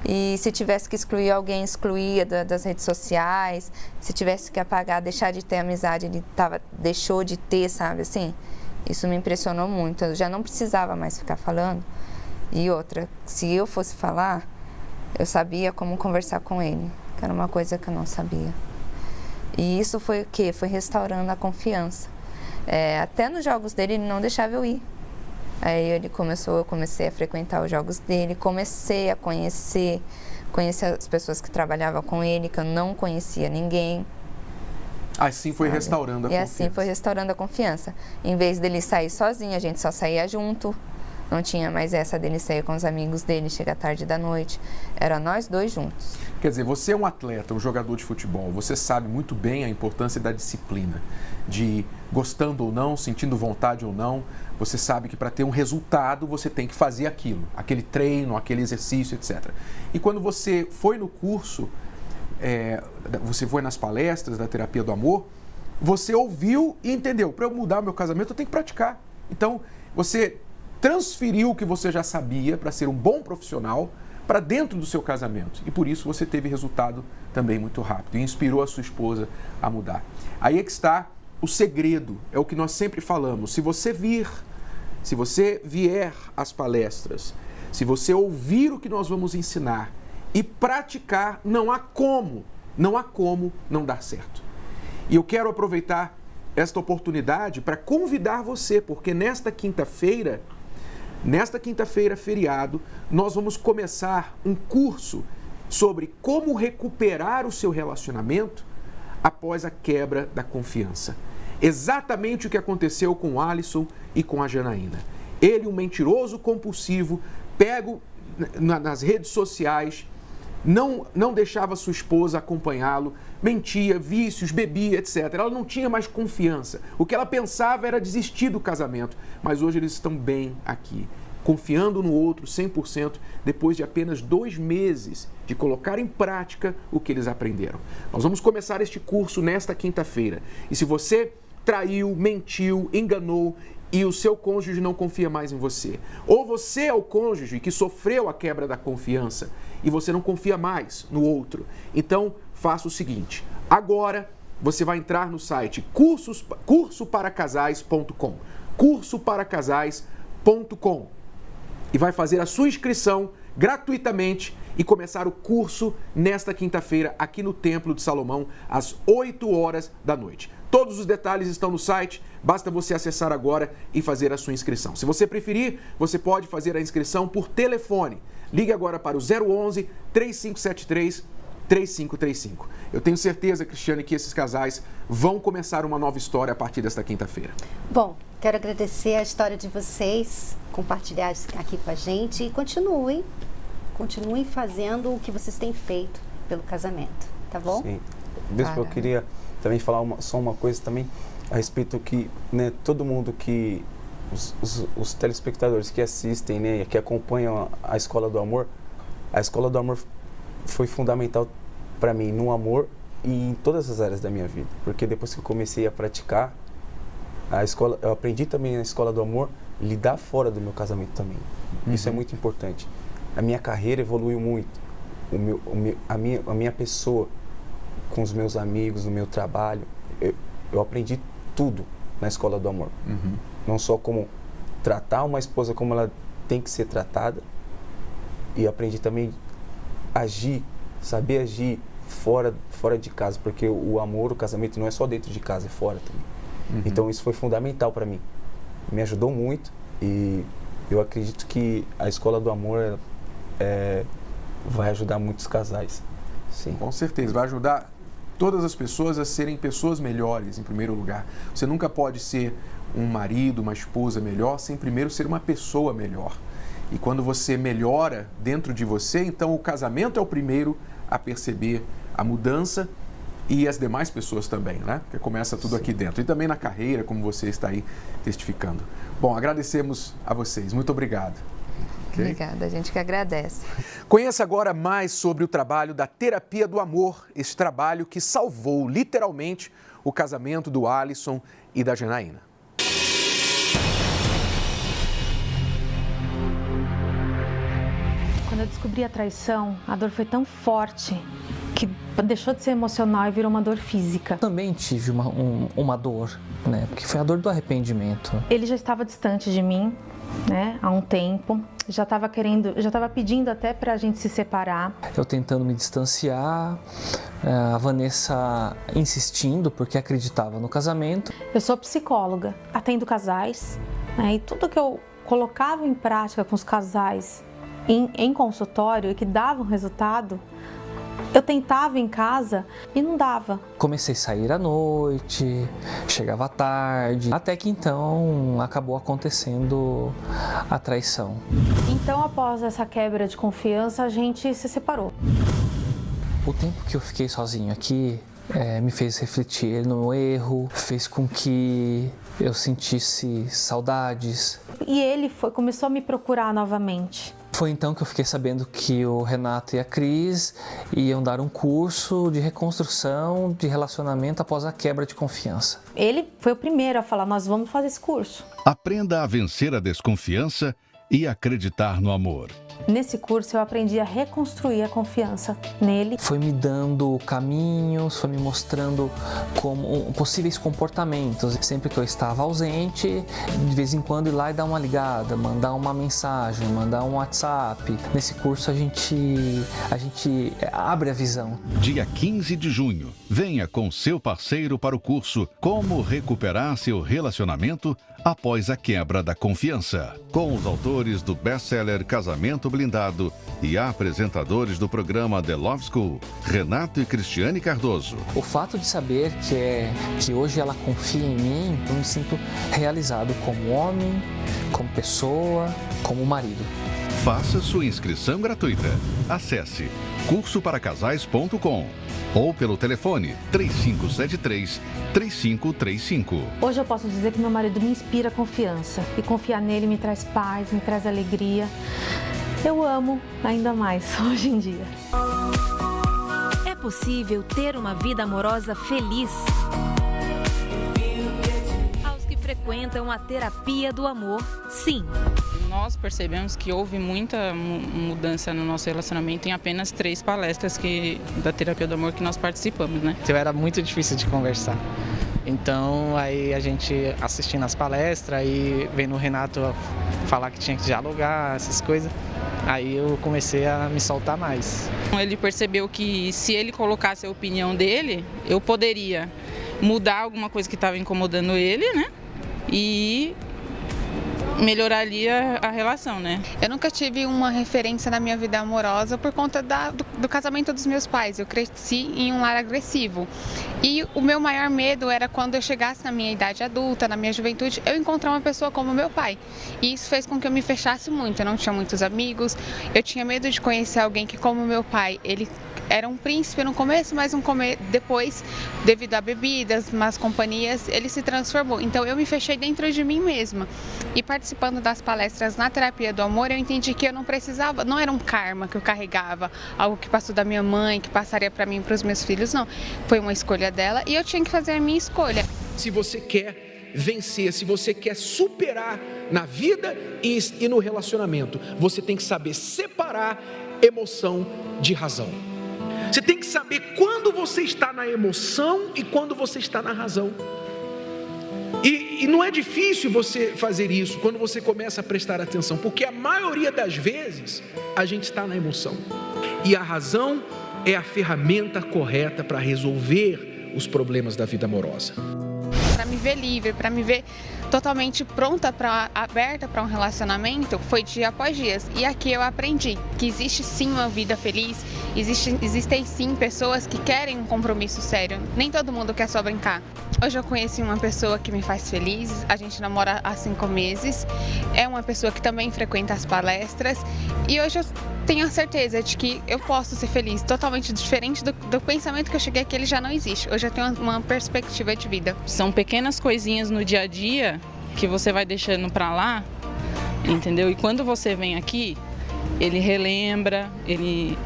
E se tivesse que excluir alguém, excluía das redes sociais. Se tivesse que apagar, deixar de ter amizade, ele deixou de ter, sabe assim? Isso me impressionou muito. Eu já não precisava mais ficar falando. E outra, se eu fosse falar, eu sabia como conversar com ele, que era uma coisa que eu não sabia. E isso foi o quê? Foi restaurando a confiança. Até nos jogos dele, ele não deixava eu ir. Aí eu comecei a frequentar os jogos dele, comecei a conhecer as pessoas que trabalhavam com ele, que eu não conhecia ninguém. Assim foi restaurando a confiança. E assim foi restaurando a confiança. Em vez dele sair sozinho, a gente só saía junto. Não tinha mais essa dele sair com os amigos dele, chegar tarde da noite. Era nós dois juntos. Quer dizer, você é um atleta, um jogador de futebol, você sabe muito bem a importância da disciplina, de gostando ou não, sentindo vontade ou não, você sabe que para ter um resultado você tem que fazer aquilo, aquele treino, aquele exercício, etc. E quando você foi no curso, você foi nas palestras da Terapia do Amor, você ouviu e entendeu, para eu mudar o meu casamento eu tenho que praticar. Então, você transferiu o que você já sabia para ser um bom profissional para dentro do seu casamento. E por isso você teve resultado também muito rápido e inspirou a sua esposa a mudar. Aí é que está o segredo, é o que nós sempre falamos. Se você vier às palestras, se você ouvir o que nós vamos ensinar e praticar, não há como não dar certo. E eu quero aproveitar esta oportunidade para convidar você, porque nesta quinta-feira, feriado, nós vamos começar um curso sobre como recuperar o seu relacionamento após a quebra da confiança. Exatamente o que aconteceu com o Alisson e com a Janaína. Ele, um mentiroso compulsivo, pego nas redes sociais, não deixava sua esposa acompanhá-lo, mentia, vícios, bebia, etc. Ela não tinha mais confiança. O que ela pensava era desistir do casamento. Mas hoje eles estão bem aqui, confiando no outro 100%, depois de apenas 2 meses de colocar em prática o que eles aprenderam. Nós vamos começar este curso nesta quinta-feira. E se você traiu, mentiu, enganou e o seu cônjuge não confia mais em você, ou você é o cônjuge que sofreu a quebra da confiança e você não confia mais no outro, então faça o seguinte: agora você vai entrar no site cursoparacasais.com, cursoparacasais.com, e vai fazer a sua inscrição gratuitamente e começar o curso nesta quinta-feira aqui no Templo de Salomão às 8 horas da noite. Todos os detalhes estão no site, basta você acessar agora e fazer a sua inscrição. Se você preferir, você pode fazer a inscrição por telefone. Ligue agora para o 011 3573 3535. Eu tenho certeza, Cristiane, que esses casais vão começar uma nova história a partir desta quinta-feira. Bom, quero agradecer a história de vocês, compartilhar aqui com a gente e continuem fazendo o que vocês têm feito pelo casamento, tá bom? Sim. Bispo, eu queria também falar só uma coisa também a respeito que, né, todo mundo que, os telespectadores que assistem, né, que acompanham a Escola do Amor foi fundamental para mim no amor e em todas as áreas da minha vida, porque depois que eu comecei a praticar eu aprendi também na Escola do Amor lidar fora do meu casamento também. Isso é muito importante. A minha carreira evoluiu muito, a minha pessoa com os meus amigos, no meu trabalho, eu aprendi tudo na Escola do Amor. Não só como tratar uma esposa como ela tem que ser tratada, e aprendi também saber agir fora de casa, porque o amor, o casamento não é só dentro de casa, é fora também. Então isso foi fundamental para mim, me ajudou muito, e eu acredito que a Escola do Amor vai ajudar muitos casais. Sim. Com certeza, vai ajudar todas as pessoas a serem pessoas melhores, em primeiro lugar. Você nunca pode ser um marido, uma esposa melhor, sem primeiro ser uma pessoa melhor. E quando você melhora dentro de você, então o casamento é o primeiro a perceber a mudança, e as demais pessoas também, né? Porque começa tudo aqui dentro. E também na carreira, como você está aí testificando. Bom, agradecemos a vocês. Muito obrigado. Okay? Obrigada, a gente que agradece. Conheça agora mais sobre o trabalho da Terapia do Amor, esse trabalho que salvou literalmente o casamento do Alisson e da Janaína. Quando eu descobri a traição, a dor foi tão forte que deixou de ser emocional e virou uma dor física. Também tive uma dor, né? Porque foi a dor do arrependimento. Ele já estava distante de mim, né? Há um tempo. Já estava pedindo até pra gente se separar. Eu tentando me distanciar, a Vanessa insistindo porque acreditava no casamento. Eu sou psicóloga, atendo casais, né? E tudo que eu colocava em prática com os casais em consultório e que dava um resultado, eu tentava em casa e não dava. Comecei a sair à noite, chegava tarde, até que então acabou acontecendo a traição. Então, após essa quebra de confiança, a gente se separou. O tempo que eu fiquei sozinho aqui me fez refletir no meu erro, fez com que eu sentisse saudades. E ele começou a me procurar novamente. Foi então que eu fiquei sabendo que o Renato e a Cris iam dar um curso de reconstrução de relacionamento após a quebra de confiança. Ele foi o primeiro a falar, nós vamos fazer esse curso. Aprenda a vencer a desconfiança e acreditar no amor. Nesse curso eu aprendi a reconstruir a confiança nele. Foi me dando caminhos, foi me mostrando possíveis comportamentos. Sempre que eu estava ausente, de vez em quando ir lá e dar uma ligada, mandar uma mensagem, mandar um WhatsApp. Nesse curso a gente abre a visão. Dia 15 de junho, venha com seu parceiro para o curso Como Recuperar Seu Relacionamento após a quebra da confiança. Com os autores do best-seller Casamento Blindado e apresentadores do programa The Love School, Renato e Cristiane Cardoso. O fato de saber que hoje ela confia em mim, eu me sinto realizado como homem, como pessoa, como marido. Faça sua inscrição gratuita. Acesse cursoparacasais.com ou pelo telefone 3573-3535. Hoje eu posso dizer que meu marido me inspira confiança. E confiar nele me traz paz, me traz alegria. Eu amo ainda mais hoje em dia. É possível ter uma vida amorosa feliz? Aos que frequentam a terapia do amor, sim. Nós percebemos que houve muita mudança no nosso relacionamento em apenas 3 palestras da terapia do amor que nós participamos, né? Então era muito difícil de conversar. Então aí a gente assistindo as palestras e vendo o Renato falar que tinha que dialogar, essas coisas, aí eu comecei a me soltar mais. Ele percebeu que se ele colocasse a opinião dele, eu poderia mudar alguma coisa que estava incomodando ele, né? E melhoraria a relação, né? Eu nunca tive uma referência na minha vida amorosa por conta do casamento dos meus pais. Eu cresci em um lar agressivo. E o meu maior medo era quando eu chegasse na minha idade adulta, na minha juventude, eu encontrar uma pessoa como meu pai. E isso fez com que eu me fechasse muito. Eu não tinha muitos amigos. Eu tinha medo de conhecer alguém que, como meu pai, ele era um príncipe no começo, mas depois, devido a bebidas, más companhias, ele se transformou. Então eu me fechei dentro de mim mesma. E participando das palestras na terapia do amor, eu entendi que eu não precisava, não era um karma que eu carregava, algo que passou da minha mãe, que passaria para mim e para os meus filhos, não. Foi uma escolha dela e eu tinha que fazer a minha escolha. Se você quer vencer, se você quer superar na vida e no relacionamento, você tem que saber separar emoção de razão. Você tem que saber quando você está na emoção e quando você está na razão. E não é difícil você fazer isso quando você começa a prestar atenção, porque a maioria das vezes a gente está na emoção. E a razão é a ferramenta correta para resolver os problemas da vida amorosa. Para me ver livre, para me ver totalmente pronta, aberta para um relacionamento, foi dia após dia. E aqui eu aprendi que existe sim uma vida feliz, existem sim pessoas que querem um compromisso sério. Nem todo mundo quer só brincar. Hoje eu conheci uma pessoa que me faz feliz, a gente namora há 5 meses, é uma pessoa que também frequenta as palestras e hoje eu tenho a certeza de que eu posso ser feliz, totalmente diferente do pensamento que eu cheguei aqui, ele já não existe. Hoje eu tenho uma perspectiva de vida. São pequenas coisinhas no dia a dia que você vai deixando pra lá, entendeu? E quando você vem aqui, ele relembra, ele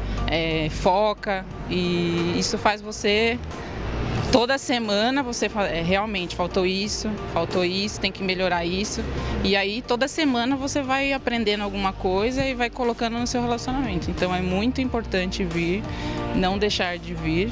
foca e isso faz você toda semana você fala, realmente faltou isso, tem que melhorar isso. E aí toda semana você vai aprendendo alguma coisa e vai colocando no seu relacionamento. Então é muito importante vir, não deixar de vir,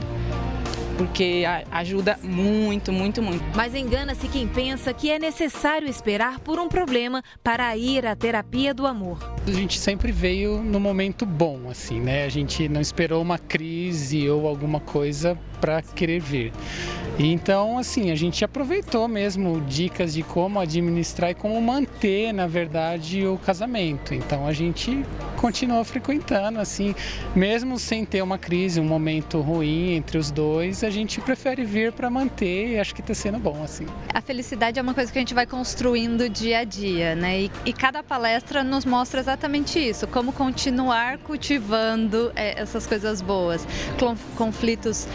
porque ajuda muito, muito, muito. Mas engana-se quem pensa que é necessário esperar por um problema para ir à terapia do amor. A gente sempre veio no momento bom, assim, né? A gente não esperou uma crise ou alguma coisa para querer vir. E então, assim, a gente aproveitou mesmo dicas de como administrar e como manter, na verdade, o casamento. Então a gente continuou frequentando, assim, mesmo sem ter uma crise, um momento ruim entre os dois, a gente prefere vir para manter e acho que está sendo bom, assim. A felicidade é uma coisa que a gente vai construindo dia a dia, né? E cada palestra nos mostra exatamente isso, como continuar cultivando essas coisas boas, conflitos,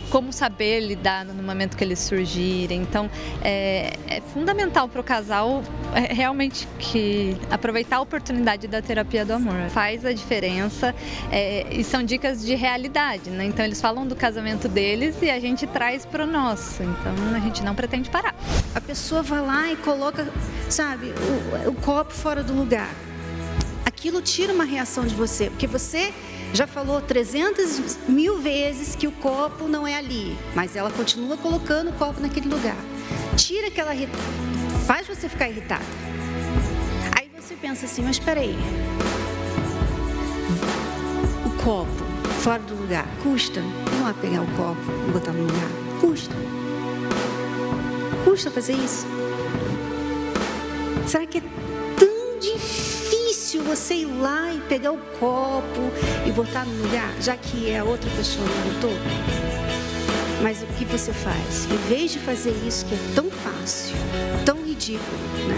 como saber lidar no momento que eles surgirem. Então, é fundamental para o casal realmente que aproveitar a oportunidade da terapia do amor. Faz a diferença e são dicas de realidade, né? Então, eles falam do casamento deles e a gente traz para o nosso. Então, a gente não pretende parar. A pessoa vai lá e coloca, sabe, o copo fora do lugar. Aquilo tira uma reação de você, porque você já falou 300.000 vezes que o copo não é ali, mas ela continua colocando o copo naquele lugar. Tira aquela... faz você ficar irritado. Aí você pensa assim, mas espera aí. O copo fora do lugar, custa? Vamos lá pegar o copo e botar no lugar. Custa. Custa fazer isso? Será que é tão difícil você ir lá e pegar o copo e botar no lugar, já que a outra pessoa não botou? Mas o que você faz? Em vez de fazer isso que é tão fácil, tão ridículo, né?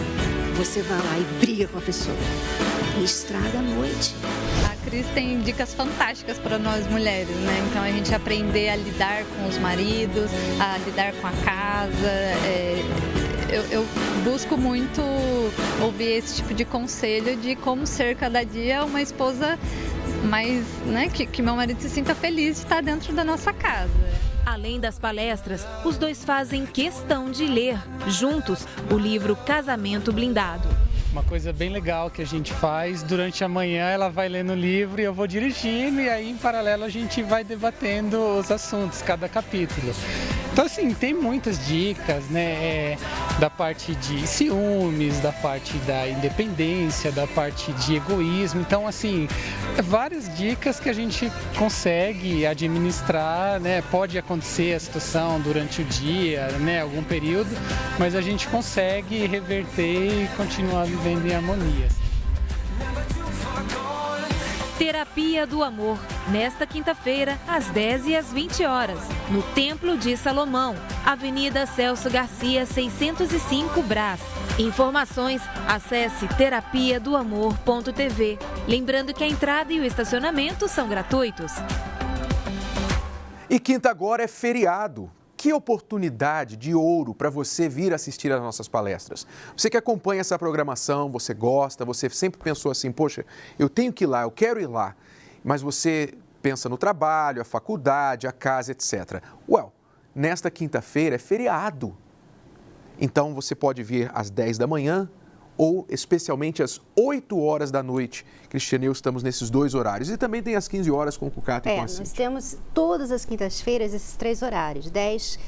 Você vai lá e briga com a pessoa e estraga a noite. A Cris tem dicas fantásticas para nós mulheres, né? Então a gente aprender a lidar com os maridos, a lidar com a casa. Eu busco muito ouvir esse tipo de conselho de como ser cada dia uma esposa mais, né? Que meu marido se sinta feliz de estar dentro da nossa casa. Além das palestras, os dois fazem questão de ler, juntos, o livro Casamento Blindado. Uma coisa bem legal que a gente faz, durante a manhã ela vai lendo o livro e eu vou dirigindo e aí em paralelo a gente vai debatendo os assuntos, cada capítulo. Então assim, tem muitas dicas, né, da parte de ciúmes, da parte da independência, da parte de egoísmo. Então assim, várias dicas que a gente consegue administrar, né, pode acontecer a situação durante o dia, né, algum período, mas a gente consegue reverter e continuar vivendo em harmonia. Terapia do Amor, nesta quinta-feira, às 10 e às 20 horas, no Templo de Salomão, Avenida Celso Garcia, 605 Brás. Informações, acesse terapiadoamor.tv. Lembrando que a entrada e o estacionamento são gratuitos. E quinta agora é feriado. Que oportunidade de ouro para você vir assistir às nossas palestras. Você que acompanha essa programação, você gosta, você sempre pensou assim, poxa, eu tenho que ir lá, eu quero ir lá. Mas você pensa no trabalho, a faculdade, a casa, etc. Nesta quinta-feira é feriado. Então você pode vir às 10 da manhã ou especialmente às 8 horas da noite. Cristiane e eu estamos nesses dois horários. E também tem às 15 horas com o Cucata e com a Cíntia. Nós temos todas as quintas-feiras esses três horários, 10,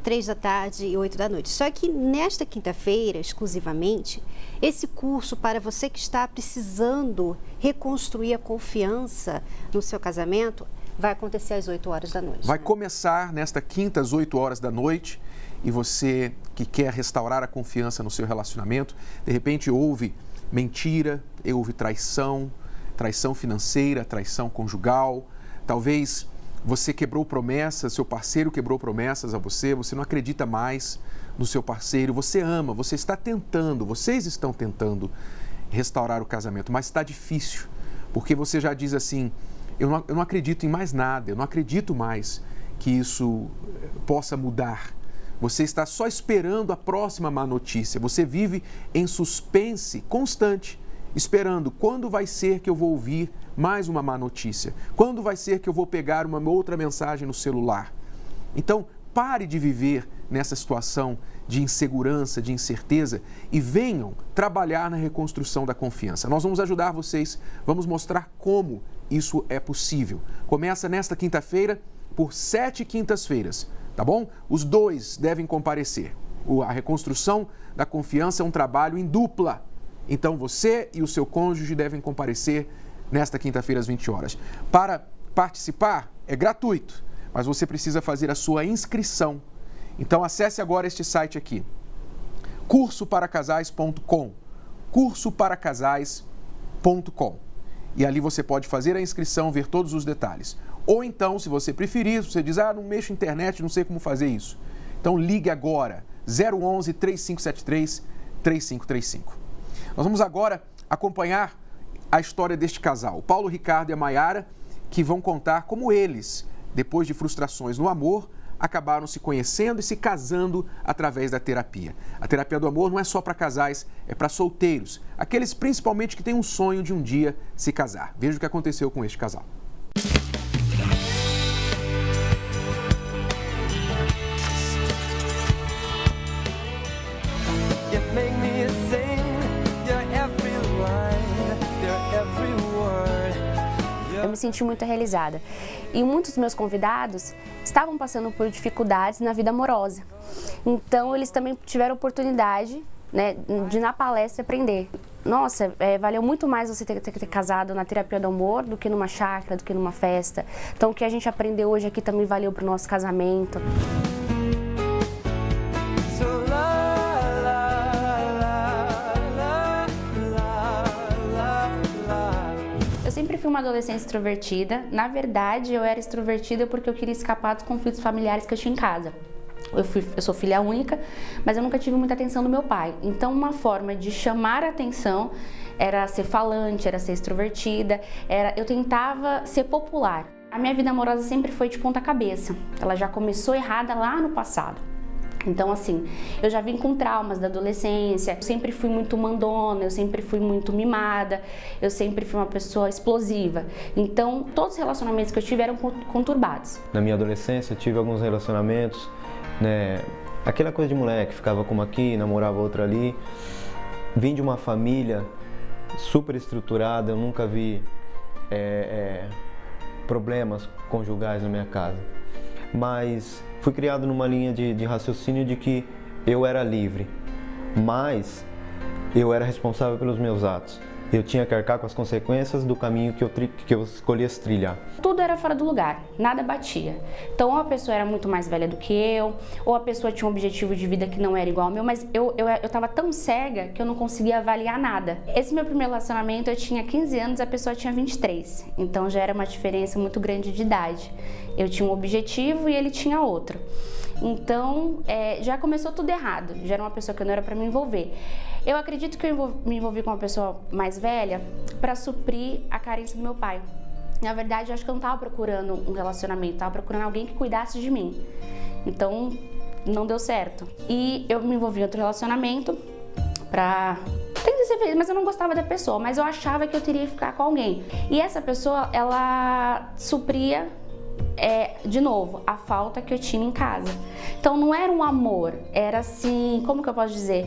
3 da tarde e 8 da noite. Só que nesta quinta-feira, exclusivamente, esse curso para você que está precisando reconstruir a confiança no seu casamento, vai acontecer às 8 horas da noite. Vai começar nesta quinta às 8 horas da noite. E você que quer restaurar a confiança no seu relacionamento, de repente houve mentira, houve traição, traição financeira, traição conjugal, talvez você quebrou promessas, seu parceiro quebrou promessas a você, você não acredita mais no seu parceiro, você ama, você está tentando, vocês estão tentando restaurar o casamento, mas está difícil, porque você já diz assim, eu não acredito em mais nada, eu não acredito mais que isso possa mudar. Você está só esperando a próxima má notícia. Você vive em suspense constante, esperando quando vai ser que eu vou ouvir mais uma má notícia. Quando vai ser que eu vou pegar uma outra mensagem no celular. Então, pare de viver nessa situação de insegurança, de incerteza e venham trabalhar na reconstrução da confiança. Nós vamos ajudar vocês, vamos mostrar como isso é possível. Começa nesta quinta-feira por 7 quintas-feiras, tá bom? Os 2 devem comparecer. A reconstrução da confiança é um trabalho em dupla. Então você e o seu cônjuge devem comparecer nesta quinta-feira às 20 horas. Para participar é gratuito, mas você precisa fazer a sua inscrição. Então acesse agora este site aqui, cursoparacasais.com, cursoparacasais.com. E ali você pode fazer a inscrição, ver todos os detalhes. Ou então, se você preferir, você diz, não mexo na internet, não sei como fazer isso. Então ligue agora, 011 3573 3535. Nós vamos agora acompanhar a história deste casal, Paulo Ricardo e a Maiara, que vão contar como eles, depois de frustrações no amor, acabaram se conhecendo e se casando através da terapia. A terapia do amor não é só para casais, é para solteiros, aqueles principalmente que têm um sonho de um dia se casar. Veja o que aconteceu com este casal. Eu me senti muito realizada. E muitos dos meus convidados estavam passando por dificuldades na vida amorosa. Então, eles também tiveram oportunidade, né, de na palestra aprender. Nossa, valeu muito mais você ter casado na terapia do amor do que numa chácara, do que numa festa. Então, o que a gente aprendeu hoje aqui também valeu para o nosso casamento. Eu sempre fui uma adolescente extrovertida. Na verdade, eu era extrovertida porque eu queria escapar dos conflitos familiares que eu tinha em casa. Eu sou filha única, mas eu nunca tive muita atenção do meu pai. Então, uma forma de chamar a atenção era ser falante, era ser extrovertida, eu tentava ser popular. A minha vida amorosa sempre foi de ponta cabeça. Ela já começou errada lá no passado. Então, assim, eu já vim com traumas da adolescência, eu sempre fui muito mandona, eu sempre fui muito mimada, eu sempre fui uma pessoa explosiva. Então, todos os relacionamentos que eu tive eram conturbados. Na minha adolescência, eu tive alguns relacionamentos, né, aquela coisa de moleque, ficava com uma aqui, namorava outra ali. Vim de uma família super estruturada, eu nunca vi problemas conjugais na minha casa. Mas fui criado numa linha de raciocínio de que eu era livre, mas eu era responsável pelos meus atos. Eu tinha que arcar com as consequências do caminho que eu escolhi trilhar. Tudo era fora do lugar, nada batia. Então, ou a pessoa era muito mais velha do que eu, ou a pessoa tinha um objetivo de vida que não era igual ao meu, mas eu tava tão cega que eu não conseguia avaliar nada. Esse meu primeiro relacionamento, eu tinha 15 anos, a pessoa tinha 23. Então, já era uma diferença muito grande de idade. Eu tinha um objetivo e ele tinha outro. Então, já começou tudo errado. Já era uma pessoa que não era para me envolver. Eu acredito que eu me envolvi com uma pessoa mais velha para suprir a carência do meu pai. Na verdade, eu acho que eu não estava procurando um relacionamento, estava procurando alguém que cuidasse de mim. Então, não deu certo. E eu me envolvi em outro relacionamento tem que ser feliz, mas eu não gostava da pessoa, mas eu achava que eu teria que ficar com alguém. E essa pessoa, ela supria de novo, a falta que eu tinha em casa. Então não era um amor, era assim, como que eu posso dizer?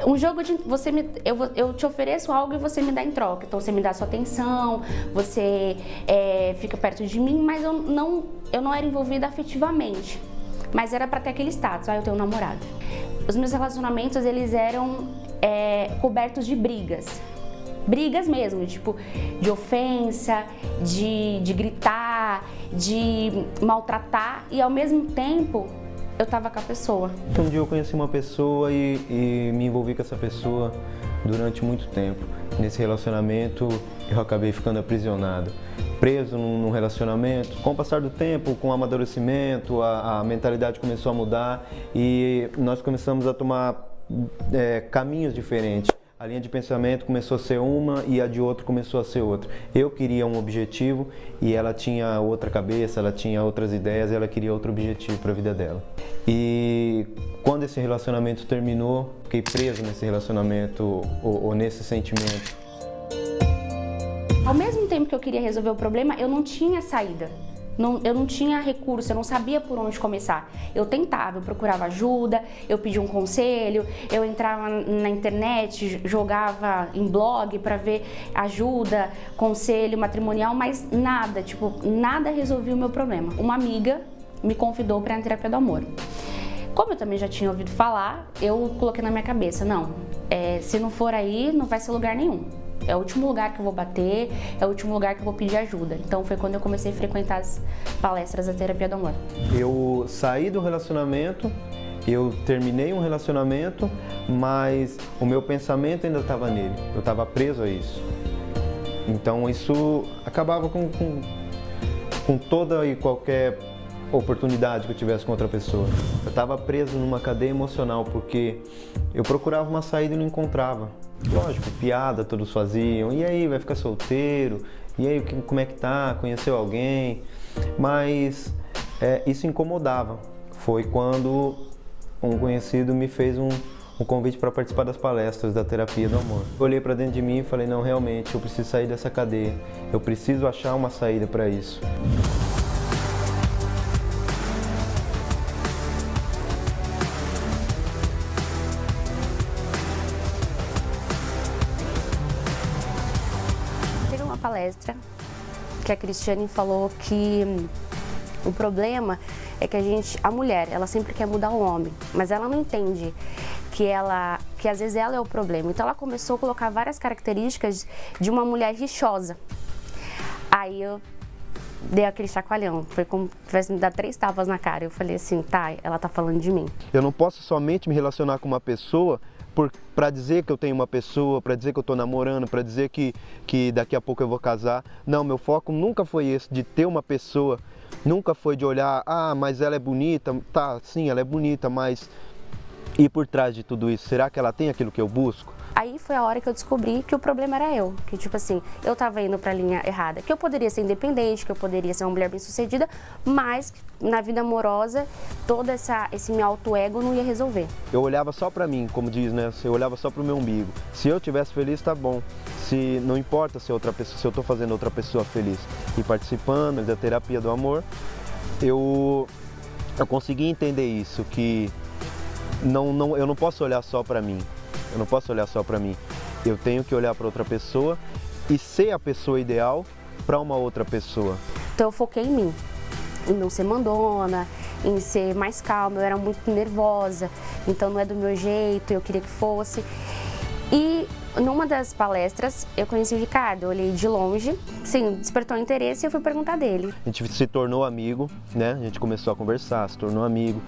Um jogo de eu te ofereço algo e você me dá em troca. Então você me dá sua atenção, você fica perto de mim, mas eu não era envolvida afetivamente. Mas era para ter aquele status, eu tenho um namorado. Os meus relacionamentos, eles eram cobertos de brigas. Brigas mesmo, tipo, de ofensa, de gritar, de maltratar e ao mesmo tempo eu tava com a pessoa. Um dia eu conheci uma pessoa e me envolvi com essa pessoa durante muito tempo. Nesse relacionamento eu acabei ficando aprisionado, preso num relacionamento. Com o passar do tempo, com o amadurecimento, a mentalidade começou a mudar e nós começamos a tomar caminhos diferentes. A linha de pensamento começou a ser uma e a de outro começou a ser outra. Eu queria um objetivo e ela tinha outra cabeça, ela tinha outras ideias, ela queria outro objetivo para a vida dela. E quando esse relacionamento terminou, fiquei preso nesse relacionamento ou nesse sentimento. Ao mesmo tempo que eu queria resolver o problema, eu não tinha saída. eu não tinha recurso, eu não sabia por onde começar. Eu tentava, eu procurava ajuda, eu pedia um conselho, eu entrava na internet, jogava em blog para ver ajuda, conselho matrimonial, mas nada, nada resolvia o meu problema. Uma amiga me convidou para a terapia do amor. Como eu também já tinha ouvido falar, eu coloquei na minha cabeça, não, se não for aí, não vai ser lugar nenhum. É o último lugar que eu vou bater, é o último lugar que eu vou pedir ajuda. Então foi quando eu comecei a frequentar as palestras da terapia do amor. Eu saí do relacionamento, eu terminei um relacionamento, mas o meu pensamento ainda estava nele, eu estava preso a isso. Então isso acabava com toda e qualquer oportunidade que eu tivesse com outra pessoa. Eu estava preso numa cadeia emocional porque eu procurava uma saída e não encontrava. Lógico, piada todos faziam, e aí, vai ficar solteiro? E aí, como é que tá? Conheceu alguém? Mas isso incomodava. Foi quando um conhecido me fez um convite para participar das palestras da terapia do amor. Eu olhei para dentro de mim e falei, não, realmente, eu preciso sair dessa cadeia. Eu preciso achar uma saída para isso. Palestra que a Cristiane falou que o problema é que a mulher, ela sempre quer mudar o homem, mas ela não entende que às vezes ela é o problema. Então ela começou a colocar várias características de uma mulher rixosa. Aí eu dei aquele chacoalhão, foi como se tivesse me dado 3 tapas na cara. Eu falei assim, tá, ela tá falando de mim. Eu não posso somente me relacionar com uma pessoa para dizer que eu tenho uma pessoa, para dizer que eu estou namorando, para dizer que daqui a pouco eu vou casar. Não, meu foco nunca foi esse, de ter uma pessoa, nunca foi de olhar, mas ela é bonita, tá, sim, ela é bonita, mas e por trás de tudo isso, será que ela tem aquilo que eu busco? Aí foi a hora que eu descobri que o problema era eu, que eu tava indo pra linha errada, que eu poderia ser independente, que eu poderia ser uma mulher bem-sucedida, mas na vida amorosa, todo esse meu auto-ego não ia resolver. Eu olhava só pra mim, como diz, né? Eu olhava só pro meu umbigo. Se eu estivesse feliz, tá bom. Se não importa se eu tô fazendo outra pessoa feliz. E participando da terapia do amor, eu consegui entender isso, que eu não posso olhar só pra mim. Eu não posso olhar só para mim. Eu tenho que olhar para outra pessoa e ser a pessoa ideal para uma outra pessoa. Então eu foquei em mim, em não ser mandona, em ser mais calma. Eu era muito nervosa, então não é do meu jeito, eu queria que fosse. E numa das palestras eu conheci o Ricardo, eu olhei de longe, sim, despertou interesse e eu fui perguntar dele. A gente se tornou amigo, né? A gente começou a conversar, se tornou amigo.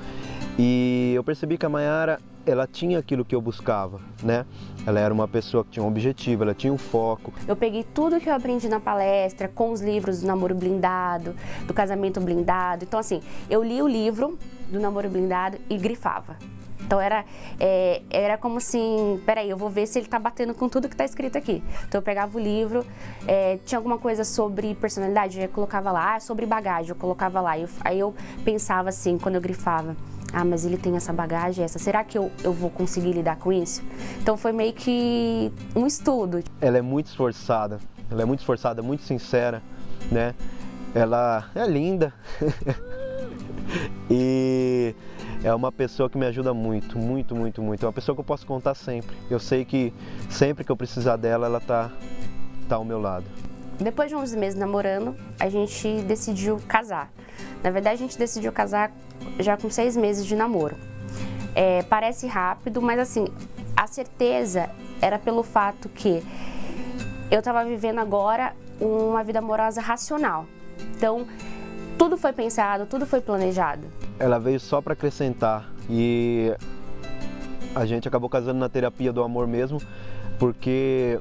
E eu percebi que a Mayara, ela tinha aquilo que eu buscava, né? Ela era uma pessoa que tinha um objetivo, ela tinha um foco. Eu peguei tudo que eu aprendi na palestra, com os livros do namoro blindado, do casamento blindado. Então assim, eu li o livro do namoro blindado e grifava. Então era como assim, peraí, eu vou ver se ele tá batendo com tudo que tá escrito aqui. Então eu pegava o livro, tinha alguma coisa sobre personalidade, eu colocava lá, sobre bagagem, eu colocava lá. Aí eu pensava assim, quando eu grifava, mas ele tem essa bagagem, será que eu vou conseguir lidar com isso? Então foi meio que um estudo. Ela é muito esforçada, muito sincera, né? Ela é linda e é uma pessoa que me ajuda muito, muito, muito, muito. É uma pessoa que eu posso contar sempre. Eu sei que sempre que eu precisar dela, ela tá ao meu lado. Depois de uns meses namorando, a gente decidiu casar. Na verdade, a gente decidiu casar já com 6 meses de namoro. Parece rápido, mas assim, a certeza era pelo fato que eu estava vivendo agora uma vida amorosa racional. Então, tudo foi pensado, tudo foi planejado. Ela veio só para acrescentar e a gente acabou casando na terapia do amor mesmo, porque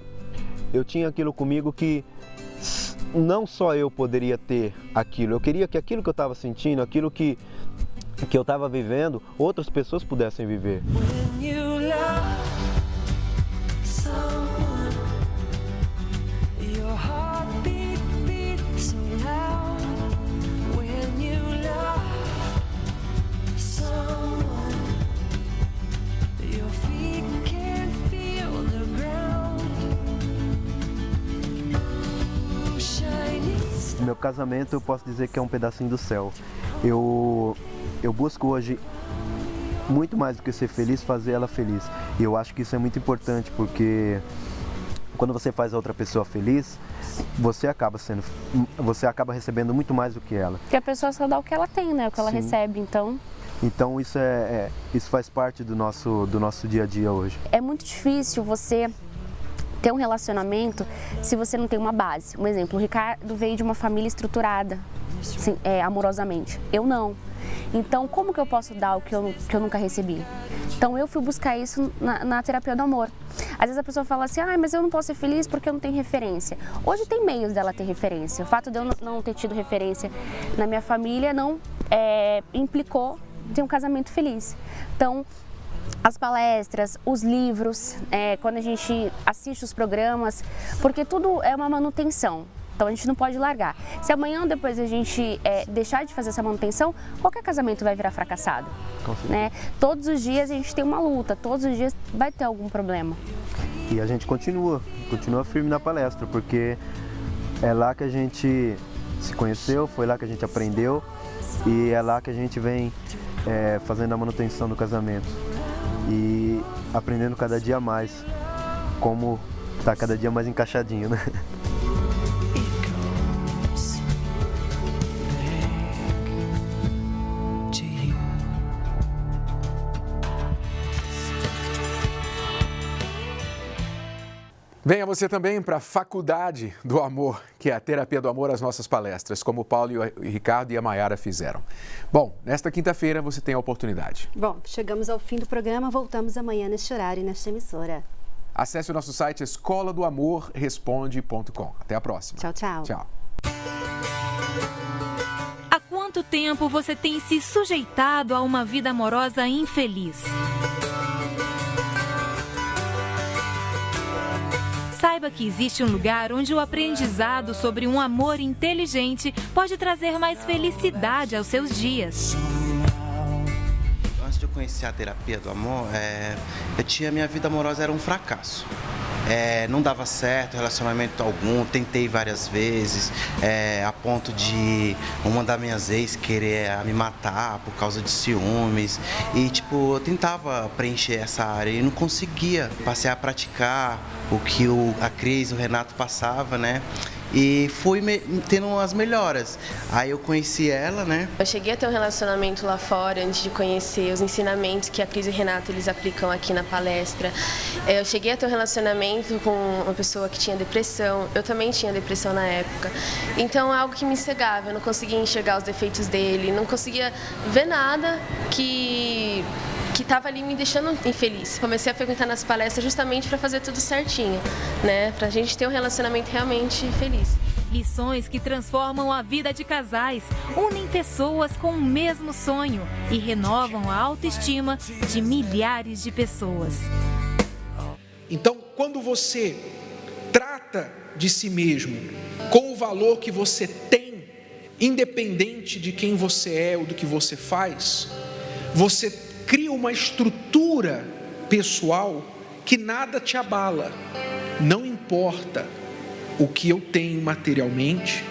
eu tinha aquilo comigo que não só eu poderia ter aquilo, eu queria que aquilo que eu estava sentindo, aquilo que eu estava vivendo, outras pessoas pudessem viver. meu casamento eu posso dizer que é um pedacinho do céu. Eu busco hoje, muito mais do que ser feliz, fazer ela feliz. E eu acho que isso é muito importante, porque quando você faz a outra pessoa feliz, você acaba recebendo muito mais do que ela. Porque a pessoa só dá o que ela tem, né? O que ela recebe, então... Então isso faz parte do nosso dia a dia hoje. É muito difícil você ter um relacionamento se você não tem uma base. Um exemplo, o Ricardo veio de uma família estruturada, assim, amorosamente. Eu não. Então, como que eu posso dar o que eu nunca recebi? Então, eu fui buscar isso na terapia do amor. Às vezes a pessoa fala assim, mas eu não posso ser feliz porque eu não tenho referência. Hoje tem meios dela ter referência. O fato de eu não ter tido referência na minha família não implicou ter um casamento feliz. Então, as palestras, os livros, quando a gente assiste os programas, porque tudo é uma manutenção. Então a gente não pode largar. Se amanhã ou depois a gente deixar de fazer essa manutenção, qualquer casamento vai virar fracassado. Né? Todos os dias a gente tem uma luta, todos os dias vai ter algum problema. E a gente continua firme na palestra, porque é lá que a gente se conheceu, foi lá que a gente aprendeu e é lá que a gente vem fazendo a manutenção do casamento e aprendendo cada dia mais como tá cada dia mais encaixadinho, né? Venha você também para a Faculdade do Amor, que é a terapia do amor, as nossas palestras, como o Paulo, o Ricardo e a Mayara fizeram. Bom, nesta quinta-feira você tem a oportunidade. Bom, chegamos ao fim do programa, voltamos amanhã neste horário e nesta emissora. Acesse o nosso site escoladoamorresponde.com. Até a próxima. Tchau, tchau. Tchau. Há quanto tempo você tem se sujeitado a uma vida amorosa infeliz? Saiba que existe um lugar onde o aprendizado sobre um amor inteligente pode trazer mais felicidade aos seus dias. Antes de eu conhecer a terapia do amor, minha vida amorosa era um fracasso. Não dava certo, relacionamento algum, tentei várias vezes, a ponto de uma das minhas ex querer me matar por causa de ciúmes. E eu tentava preencher essa área e não conseguia. Passei a praticar o que a Cris, o Renato passava, né? E fui tendo as melhoras. Aí eu conheci ela, né? Eu cheguei a ter um relacionamento lá fora antes de conhecer os ensinamentos que a Cris e o Renato eles aplicam aqui na palestra. Eu cheguei a ter um relacionamento com uma pessoa que tinha depressão. Eu também tinha depressão na época. Então é algo que me cegava. Eu não conseguia enxergar os defeitos dele, não conseguia ver nada que estava ali me deixando infeliz. Comecei a frequentar nas palestras justamente para fazer tudo certinho, né? Pra gente ter um relacionamento realmente feliz. Lições que transformam a vida de casais, unem pessoas com o mesmo sonho e renovam a autoestima de milhares de pessoas. Então, quando você trata de si mesmo com o valor que você tem, independente de quem você é ou do que você faz, você cria uma estrutura pessoal que nada te abala. Não importa o que eu tenho materialmente,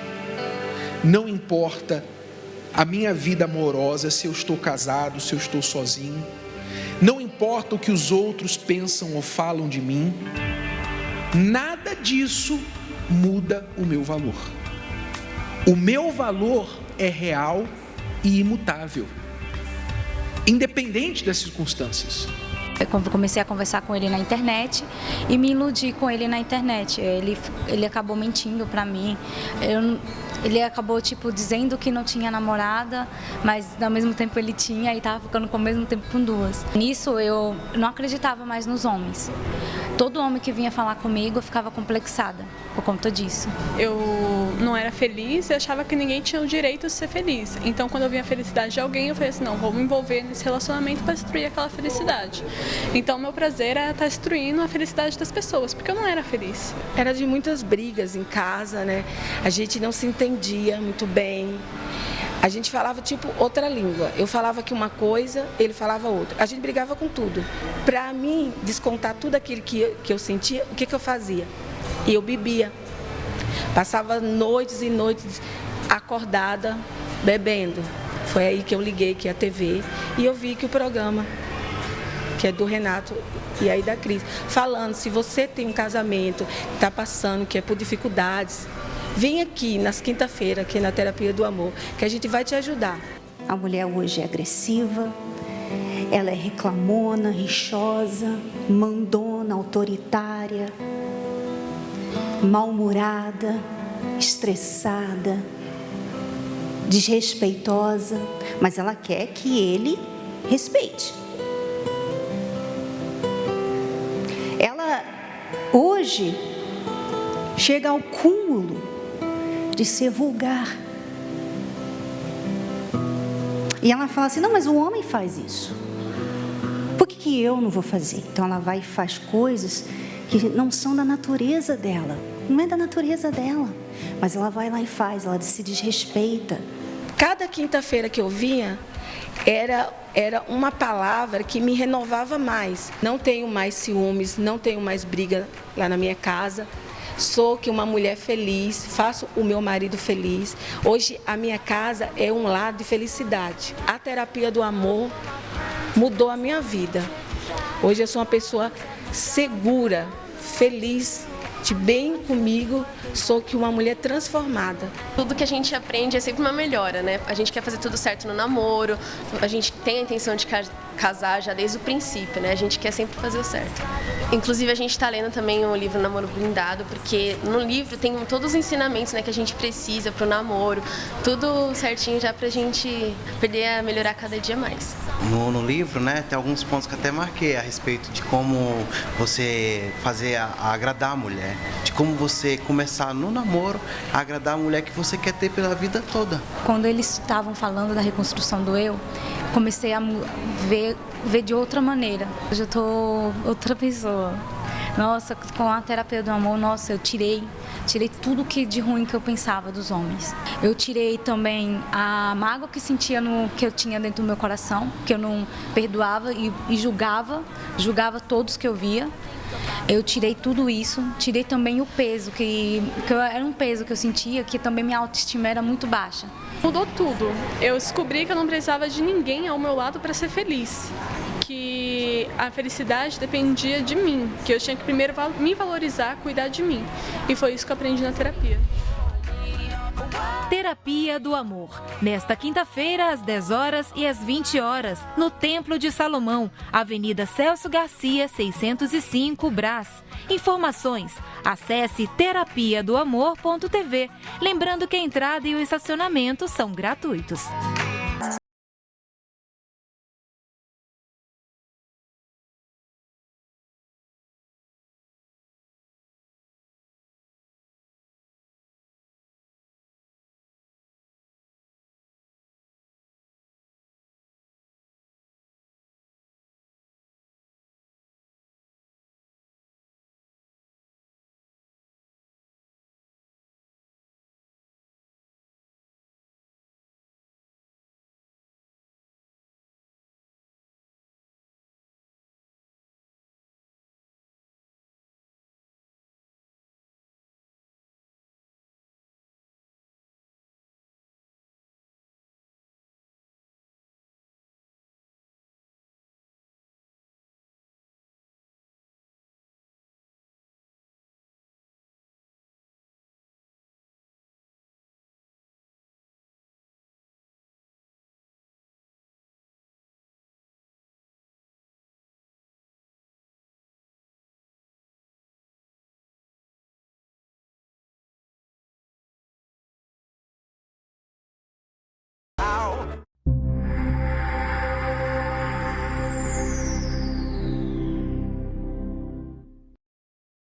não importa a minha vida amorosa, se eu estou casado, se eu estou sozinho, não importa o que os outros pensam ou falam de mim, nada disso muda o meu valor. O meu valor é real e imutável, independente das circunstâncias. Eu comecei a conversar com ele na internet e me iludi com ele na internet. Ele acabou mentindo pra mim. Ele acabou dizendo que não tinha namorada, mas ao mesmo tempo ele tinha e estava ficando ao mesmo tempo com duas. Nisso eu não acreditava mais nos homens. Todo homem que vinha falar comigo eu ficava complexada por conta disso. Eu não era feliz e achava que ninguém tinha o direito de ser feliz. Então quando eu via a felicidade de alguém, eu falei assim, não, vou me envolver nesse relacionamento para destruir aquela felicidade. Então meu prazer era estar destruindo a felicidade das pessoas, porque eu não era feliz. Era de muitas brigas em casa, né? A gente não se entendia muito bem. A gente falava outra língua. Eu falava aqui uma coisa, ele falava outra. A gente brigava com tudo. Para mim descontar tudo aquilo que eu sentia, o que eu fazia? E eu bebia. Passava noites e noites acordada, bebendo. Foi aí que eu liguei aqui a TV e eu vi que o programa, que é do Renato e aí da Cris, falando, se você tem um casamento, está passando, que é por dificuldades, vem aqui nas quinta-feiras, aqui na Terapia do Amor, que a gente vai te ajudar. A mulher hoje é agressiva, ela é reclamona, rixosa, mandona, autoritária, mal-humorada, estressada, desrespeitosa, mas ela quer que ele respeite. Ela hoje chega ao cúmulo de ser vulgar. E ela fala assim, não, mas o homem faz isso. Por que eu não vou fazer? Então ela vai e faz coisas que não são da natureza dela. Não é da natureza dela. Mas ela vai lá e faz, ela se desrespeita. Cada quinta-feira que eu vinha, era uma palavra que me renovava mais. Não tenho mais ciúmes, não tenho mais briga lá na minha casa. Sou que uma mulher feliz, faço o meu marido feliz. Hoje a minha casa é um lar de felicidade. A terapia do amor mudou a minha vida. Hoje eu sou uma pessoa segura, feliz, de bem comigo, sou que uma mulher transformada. Tudo que a gente aprende é sempre uma melhora, né? A gente quer fazer tudo certo no namoro, a gente tem a intenção de casar já desde o princípio, né? A gente quer sempre fazer o certo. Inclusive a gente está lendo também o livro Namoro Blindado, porque no livro tem todos os ensinamentos, né, que a gente precisa para o namoro, tudo certinho já para a gente melhorar cada dia mais. No livro, né, tem alguns pontos que até marquei a respeito de como você fazer agradar a mulher, de como você começar no namoro a agradar a mulher que você quer ter pela vida toda. Quando eles estavam falando da reconstrução do eu, comecei a ver de outra maneira. Hoje eu tô outra pessoa. Nossa, com a terapia do amor, nossa, eu tirei tudo de ruim que eu pensava dos homens. Eu tirei também a mágoa que sentia que eu tinha dentro do meu coração, que eu não perdoava e julgava todos que eu via. Eu tirei tudo isso, tirei também o peso, que era um peso que eu sentia, que também minha autoestima era muito baixa. Mudou tudo. Eu descobri que eu não precisava de ninguém ao meu lado para ser feliz. Que a felicidade dependia de mim, que eu tinha que primeiro me valorizar, cuidar de mim. E foi isso que eu aprendi na terapia. Terapia do Amor. Nesta quinta-feira, às 10 horas e às 20 horas, no Templo de Salomão, Avenida Celso Garcia, 605, Brás. Informações: acesse terapiadoamor.tv. Lembrando que a entrada e o estacionamento são gratuitos.